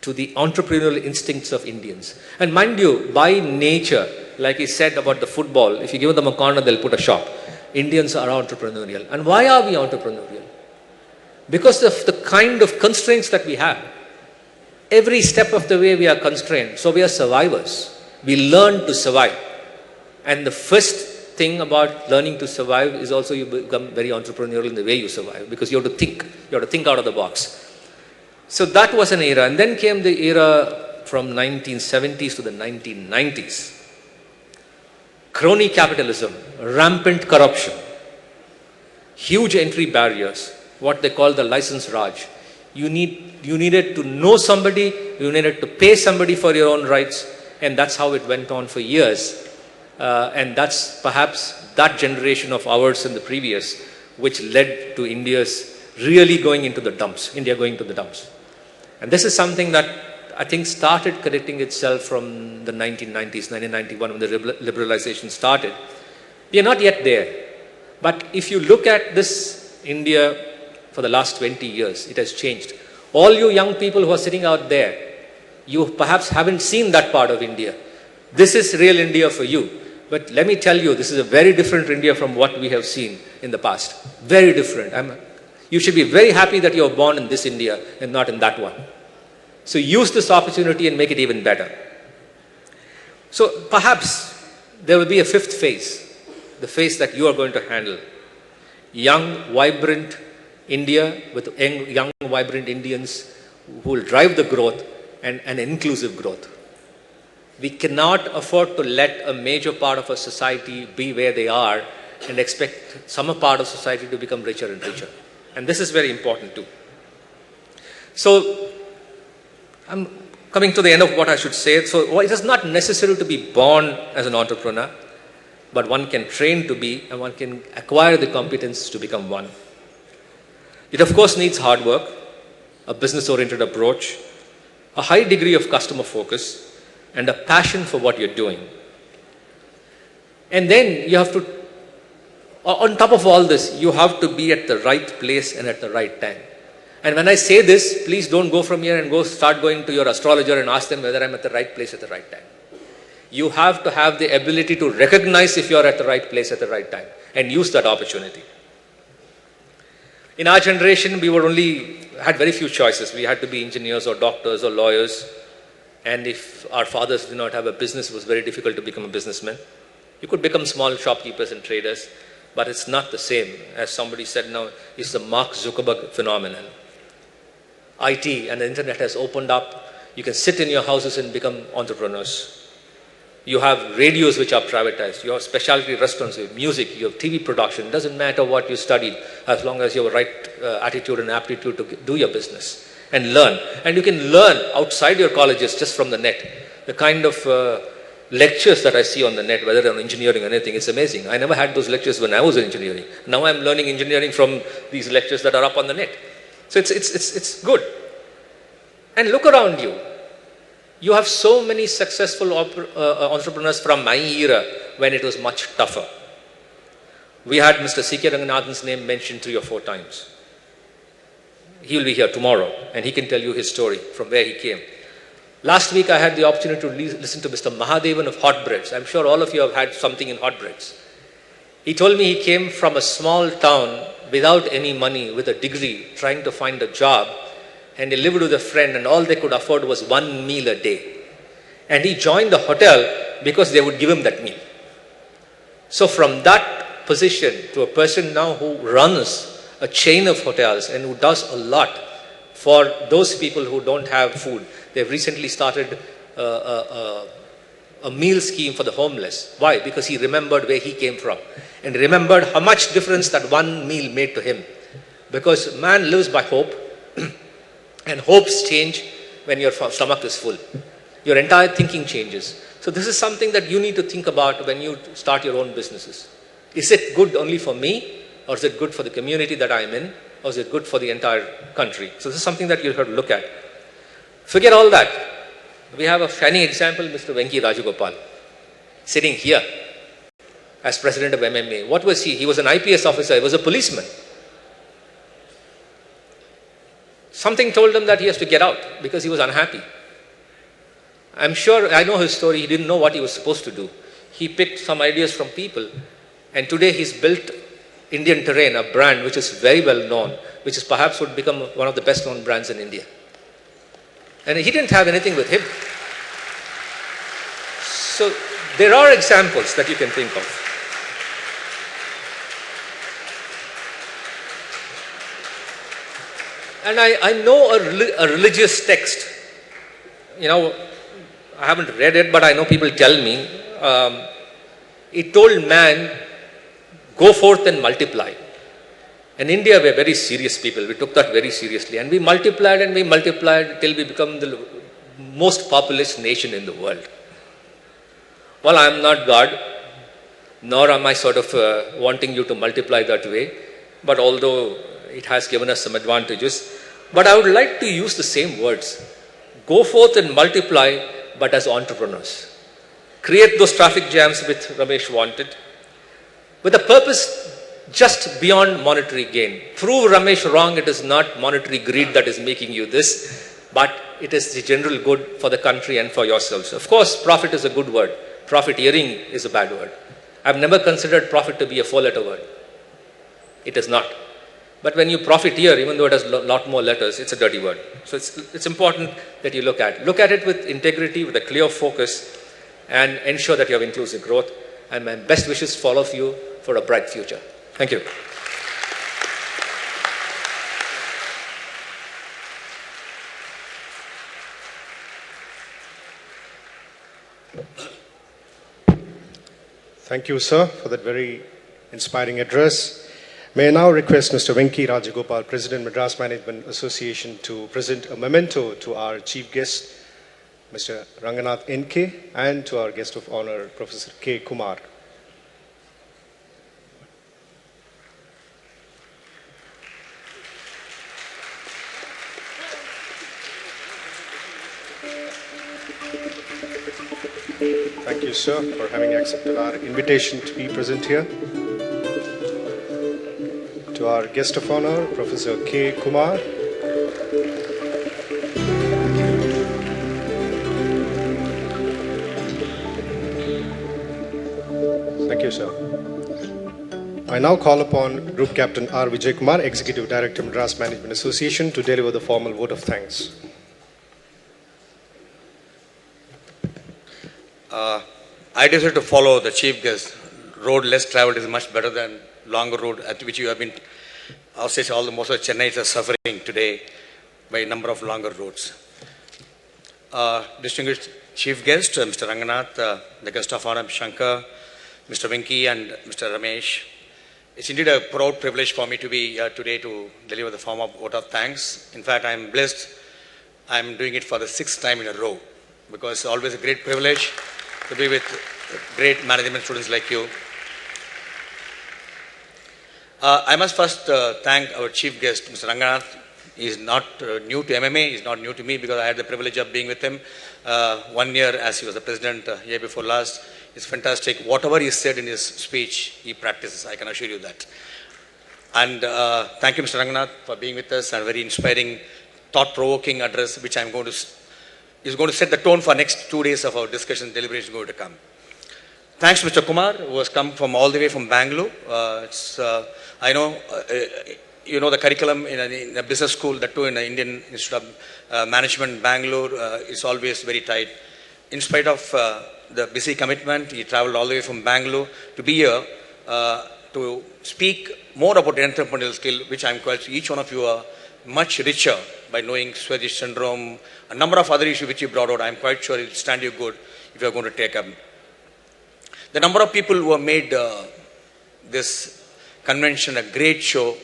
Speaker 6: to the entrepreneurial instincts of Indians. And mind you, by nature, like he said about the football, if you give them a corner, they'll put a shop. Indians are entrepreneurial. And why are we entrepreneurial? Because of the kind of constraints that we have. Every step of the way we are constrained. So we are survivors. We learn to survive. And the first thing about learning to survive is also you become very entrepreneurial in the way you survive, because you have to think. You have to think out of the box. So that was an era. And then came the era from 1970s to the 1990s. Crony capitalism, rampant corruption, huge entry barriers, what they call the license Raj. You needed to know somebody, you needed to pay somebody for your own rights, and that's how it went on for years. And that's perhaps that generation of ours and the previous, which led to India's really going into the dumps, India going to the dumps. And this is something that I think started correcting itself from the 1990s, 1991, when the liberalization started. We are not yet there. But if you look at this India for the last 20 years, it has changed. All you young people who are sitting out there, you perhaps haven't seen that part of India. This is real India for you. But let me tell you, this is a very different India from what we have seen in the past. Very different. You should be very happy that you are born in this India and not in that one. So use this opportunity and make it even better. So perhaps there will be a fifth phase, the phase that you are going to handle. Young, vibrant India with young, vibrant Indians who will drive the growth and an inclusive growth. We cannot afford to let a major part of our society be where they are and expect some part of society to become richer and richer. And this is very important too. So I'm coming to the end of what I should say. So it is not necessary to be born as an entrepreneur, but one can train to be, and one can acquire the competence to become one. It of course needs hard work, a business-oriented approach, a high degree of customer focus, and a passion for what you're doing. And then you have to, on top of all this, you have to be at the right place and at the right time. And when I say this, please don't go from here and start going to your astrologer and ask them whether I'm at the right place at the right time. You have to have the ability to recognize if you're at the right place at the right time and use that opportunity. In our generation, we had very few choices. We had to be engineers or doctors or lawyers. And if our fathers did not have a business, it was very difficult to become a businessman. You could become small shopkeepers and traders, but it's not the same. As somebody said now, it's the Mark Zuckerberg phenomenon. IT and the internet has opened up. You can sit in your houses and become entrepreneurs. You have radios which are privatized. You have specialty restaurants, you have music, you have TV production. It doesn't matter what you studied, as long as you have a right attitude and aptitude to do your business and learn. And you can learn outside your colleges just from the net. The kind of lectures that I see on the net, whether on engineering or anything, it's amazing. I never had those lectures when I was in engineering. Now I'm learning engineering from these lectures that are up on the net. So it's good. And look around you. You have so many successful entrepreneurs from my era when it was much tougher. We had Mr. C.K. Ranganathan's name mentioned 3 or 4 times. He will be here tomorrow and he can tell you his story from where he came. Last week I had the opportunity to listen to Mr. Mahadevan of Hot Breads. I'm sure all of you have had something in Hot Breads. He told me he came from a small town without any money, with a degree, trying to find a job. And he lived with a friend and all they could afford was 1 meal a day. And he joined the hotel because they would give him that meal. So from that position to a person now who runs a chain of hotels and who does a lot for those people who don't have food. They've recently started a meal scheme for the homeless. Why? Because he remembered where he came from and remembered how much difference that 1 meal made to him. Because man lives by hope. And hopes change when your stomach is full. Your entire thinking changes. So this is something that you need to think about when you start your own businesses. Is it good only for me? Or is it good for the community that I am in? Or is it good for the entire country? So this is something that you have to look at. Forget all that. We have a shining example, Mr. Venki Rajagopal, sitting here as president of MMA. What was he? He was an IPS officer. He was a policeman. something told him that he has to get out because he was unhappy. I'm sure, I know his story, he didn't know what he was supposed to do. He picked some ideas from people, and today he's built Indian Terrain, a brand which is very well known, which is perhaps would become one of the best known brands in India. And he didn't have anything with him. So there are examples that you can think of. And I know a religious text. You know, I haven't read it, but I know people tell me. It told man, go forth and multiply. In India, we're very serious people. We took that very seriously. And we multiplied till we become the most populous nation in the world. Well, I'm not God, nor am I sort of wanting you to multiply that way. But although it has given us some advantages, but I would like to use the same words. Go forth and multiply, but as entrepreneurs. Create those traffic jams which Ramesh wanted, with a purpose just beyond monetary gain. Prove Ramesh wrong, it is not monetary greed that is making you this, but it is the general good for the country and for yourselves. Of course, profit is a good word. Profiteering is a bad word. I've never considered profit to be a four-letter word. It is not. But when you profiteer, even though it has a lot more letters, it's a dirty word. So it's important that you look at it with integrity, with a clear focus, and ensure that you have inclusive growth. And my best wishes for all of you for a bright future. Thank you.
Speaker 1: Thank you, sir, for that very inspiring address. May I now request Mr. Venki Rajagopal, President, Madras Management Association, to present a memento to our chief guest, Mr. Ranganath N.K., and to our guest of honor, Professor K. Kumar. Thank you, sir, for having accepted our invitation to be present here. To our guest of honor, Professor K. Kumar. Thank you, sir. I now call upon Group Captain R. Vijay Kumar, Executive Director, Madras Management Association, to deliver the formal vote of thanks.
Speaker 7: I decided to follow the chief guest. Road less traveled is much better than longer road at which you have been. I'll say all the most of Chennai is suffering today by a number of longer roads. Distinguished chief guest, Mr. Ranganath, the guest of honor, Shankar, Mr. Venki, and Mr. Ramesh. It's indeed a proud privilege for me to be here today to deliver the form of vote of thanks. In fact, I'm blessed. I'm doing it for the 6th time in a row because it's always a great privilege to be with great management students like you. I must first thank our chief guest, Mr. Ranganath. He is not new to MMA, he is not new to me because I had the privilege of being with him 1 year as he was the president year before last. It's fantastic. Whatever he said in his speech, he practices, I can assure you that. And thank you, Mr. Ranganath, for being with us and a very inspiring, thought-provoking address, which is going to set the tone for next 2 days of our discussion, deliberation going to come. Thanks to Mr. Kumar, who has come from all the way from Bangalore. I know, you know the curriculum in a business school, that too in the Indian Institute of Management, Bangalore, is always very tight. In spite of the busy commitment, he traveled all the way from Bangalore to be here to speak more about the entrepreneurial skill, which I'm quite sure each one of you are much richer by knowing Swedish syndrome, a number of other issues which you brought out. I'm quite sure it will stand you good if you're going to take up. The number of people who have made this convention a great show,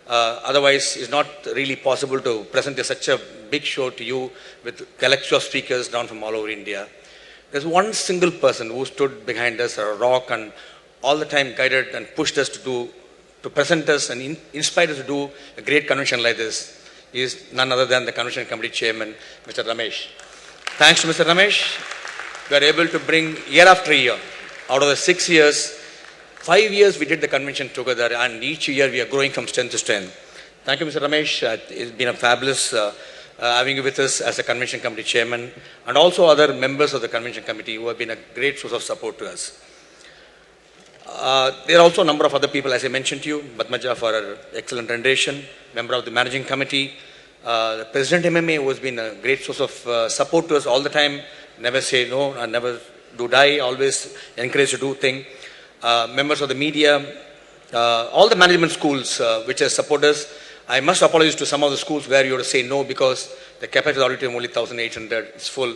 Speaker 7: otherwise it's not really possible to present such a big show to you with collection of speakers down from all over India. There's one single person who stood behind us, a rock, and all the time guided and pushed us to present us and inspired us to do a great convention like this. He is none other than the convention committee chairman, Mr. Ramesh. Thanks to Mr. Ramesh, we are able to bring year after year. Out of the 6 years, 5 years we did the convention together, and each year we are growing from strength to strength. Thank you, Mr. Ramesh. It's been a fabulous having you with us as a convention committee chairman, and also other members of the convention committee who have been a great source of support to us. There are also a number of other people, as I mentioned to you, Batmaja for her excellent rendition, member of the managing committee, the President MMA who has been a great source of support to us all the time, never say no and never do die, always encourage to do things. Members of the media, all the management schools which have supported us. I must apologize to some of the schools where you have to say no because the capacity auditorium only 1,800, it's full.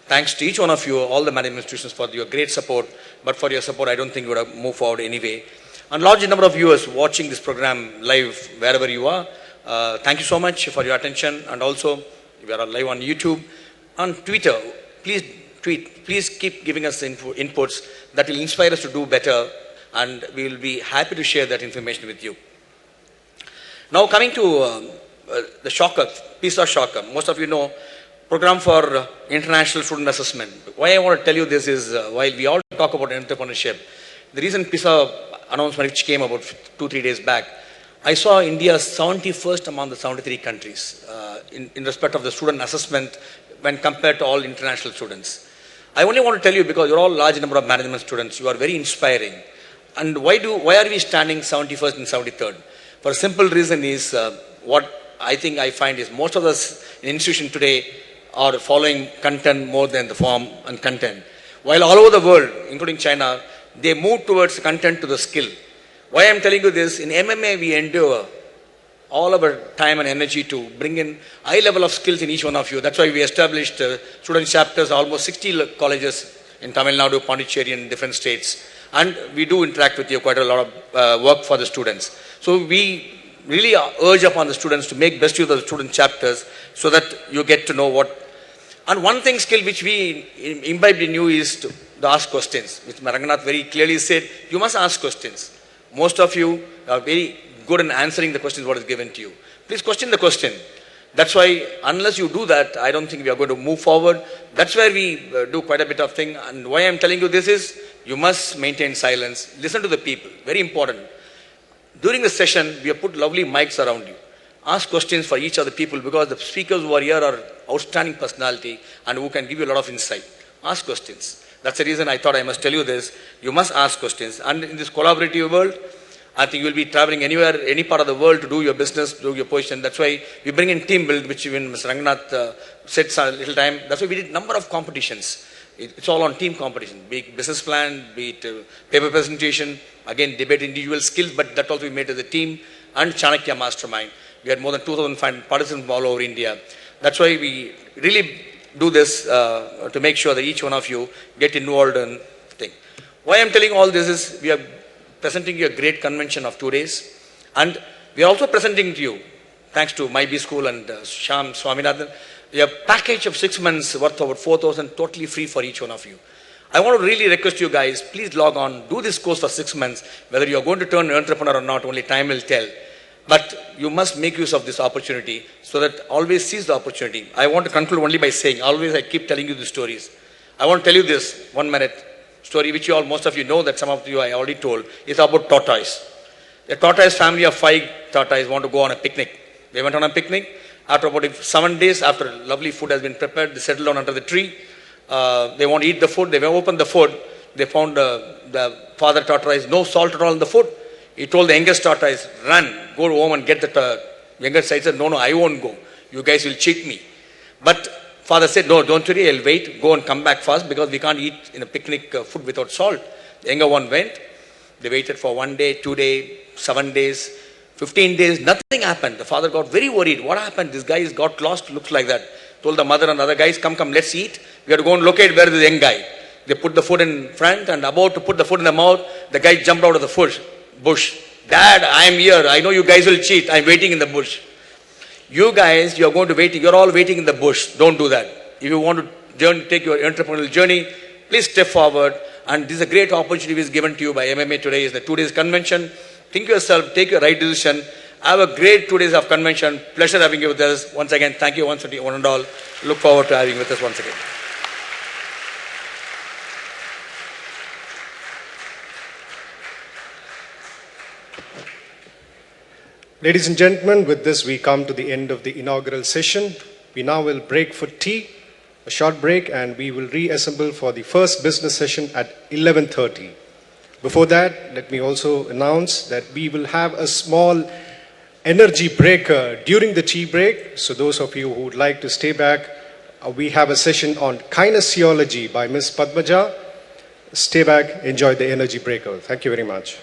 Speaker 7: Thanks to each one of you, all the management institutions for your great support, but for your support I don't think you would have moved forward anyway. And large number of viewers watching this program live wherever you are, thank you so much for your attention, and also we are live on YouTube, on Twitter, please tweet, please keep giving us inputs that will inspire us to do better, and we will be happy to share that information with you. Now coming to the shocker, PISA shocker. Most of you know, program for international student assessment. Why I want to tell you this is, while we all talk about entrepreneurship, the reason PISA announcement which came about 2-3 days back, I saw India 71st among the 73 countries in respect of the student assessment when compared to all international students. I only want to tell you because you're all large number of management students, you are very inspiring. And why are we standing 71st and 73rd? For a simple reason is, what I think I find is most of us in institution today are following content more than the form and content. While all over the world, including China, they move towards content to the skill. Why I'm telling you this, in MMA we endure all our time and energy to bring in high level of skills in each one of you. That's why we established student chapters, almost 60 colleges in Tamil Nadu, Pondicherry, and different states. And we do interact with you quite a lot of work for the students. So we really urge upon the students to make best use of the student chapters so that you get to know what. And one thing skill which we imbibed in you is to ask questions. Mr. Ranganath very clearly said, you must ask questions. Most of you are very good in answering the questions what is given to you. Please question the question. That's why unless you do that, I don't think we are going to move forward. That's where we do quite a bit of thing. And why I'm telling you this is, you must maintain silence. Listen to the people. Very important. During the session, we have put lovely mics around you. Ask questions for each of the people because the speakers who are here are outstanding personality and who can give you a lot of insight. Ask questions. That's the reason I thought I must tell you this. You must ask questions. And in this collaborative world, I think you will be traveling anywhere, any part of the world to do your business, do your position. That's why we bring in team build, which even Mr. Ranganath said a little time. That's why we did number of competitions. It's all on team competition, be it business plan, be it paper presentation, again debate individual skills, but that also we made as a team, and Chanakya Mastermind. We had more than 2,500 participants all over India. That's why we really do this to make sure that each one of you get involved in thing. Why I'm telling all this is we are presenting you a great convention of 2 days, and we are also presenting to you, thanks to My B School and Shyam Swaminathan, a package of 6 months worth over 4,000 totally free for each one of you. I want to really request you guys, please log on, do this course for 6 months. Whether you are going to turn an entrepreneur or not, only time will tell. But you must make use of this opportunity so that always seize the opportunity. I want to conclude only by saying, always I keep telling you the stories. I want to tell you this 1 minute story, which you all, most of you know that some of you I already told. It's about tortoise. A tortoise family of 5 tortoises want to go on a picnic. They went on a picnic. After about 7 days, after lovely food has been prepared, they settled down under the tree. They want to eat the food. They opened the food. They found the father tortoise, no salt at all in the food. He told the youngest tortoise, run, go home and get the youngest side said, no, I won't go. You guys will cheat me. But father said, no, don't worry, I'll wait. Go and come back fast because we can't eat in a picnic food without salt. The younger one went. They waited for 1 day, 2 days, 7 days, 15 days. Nothing happened. The father got very worried. What happened? This guy has got lost. Looks like that. Told the mother and other guys, come, let's eat. We have to go and locate where is the young guy. They put the food in front and about to put the food in the mouth, the guy jumped out of the bush. Dad, I am here. I know you guys will cheat. I am waiting in the bush. You guys, you are going to wait. You are all waiting in the bush. Don't do that. If you want to take your entrepreneurial journey, please step forward. And this is a great opportunity which is given to you by MMA today. Is the 2 days convention. Think yourself, take your right decision. Have a great 2 days of convention. Pleasure having you with us. Once again, thank you once one and all. Look forward to having you with us once again.
Speaker 1: Ladies and gentlemen, with this we come to the end of the inaugural session. We now will break for tea, a short break, and we will reassemble for the first business session at 11:30. Before that, let me also announce that we will have a small energy breaker during the tea break. So those of you who would like to stay back, we have a session on kinesiology by Ms. Padmaja. Stay back, enjoy the energy breaker. Thank you very much.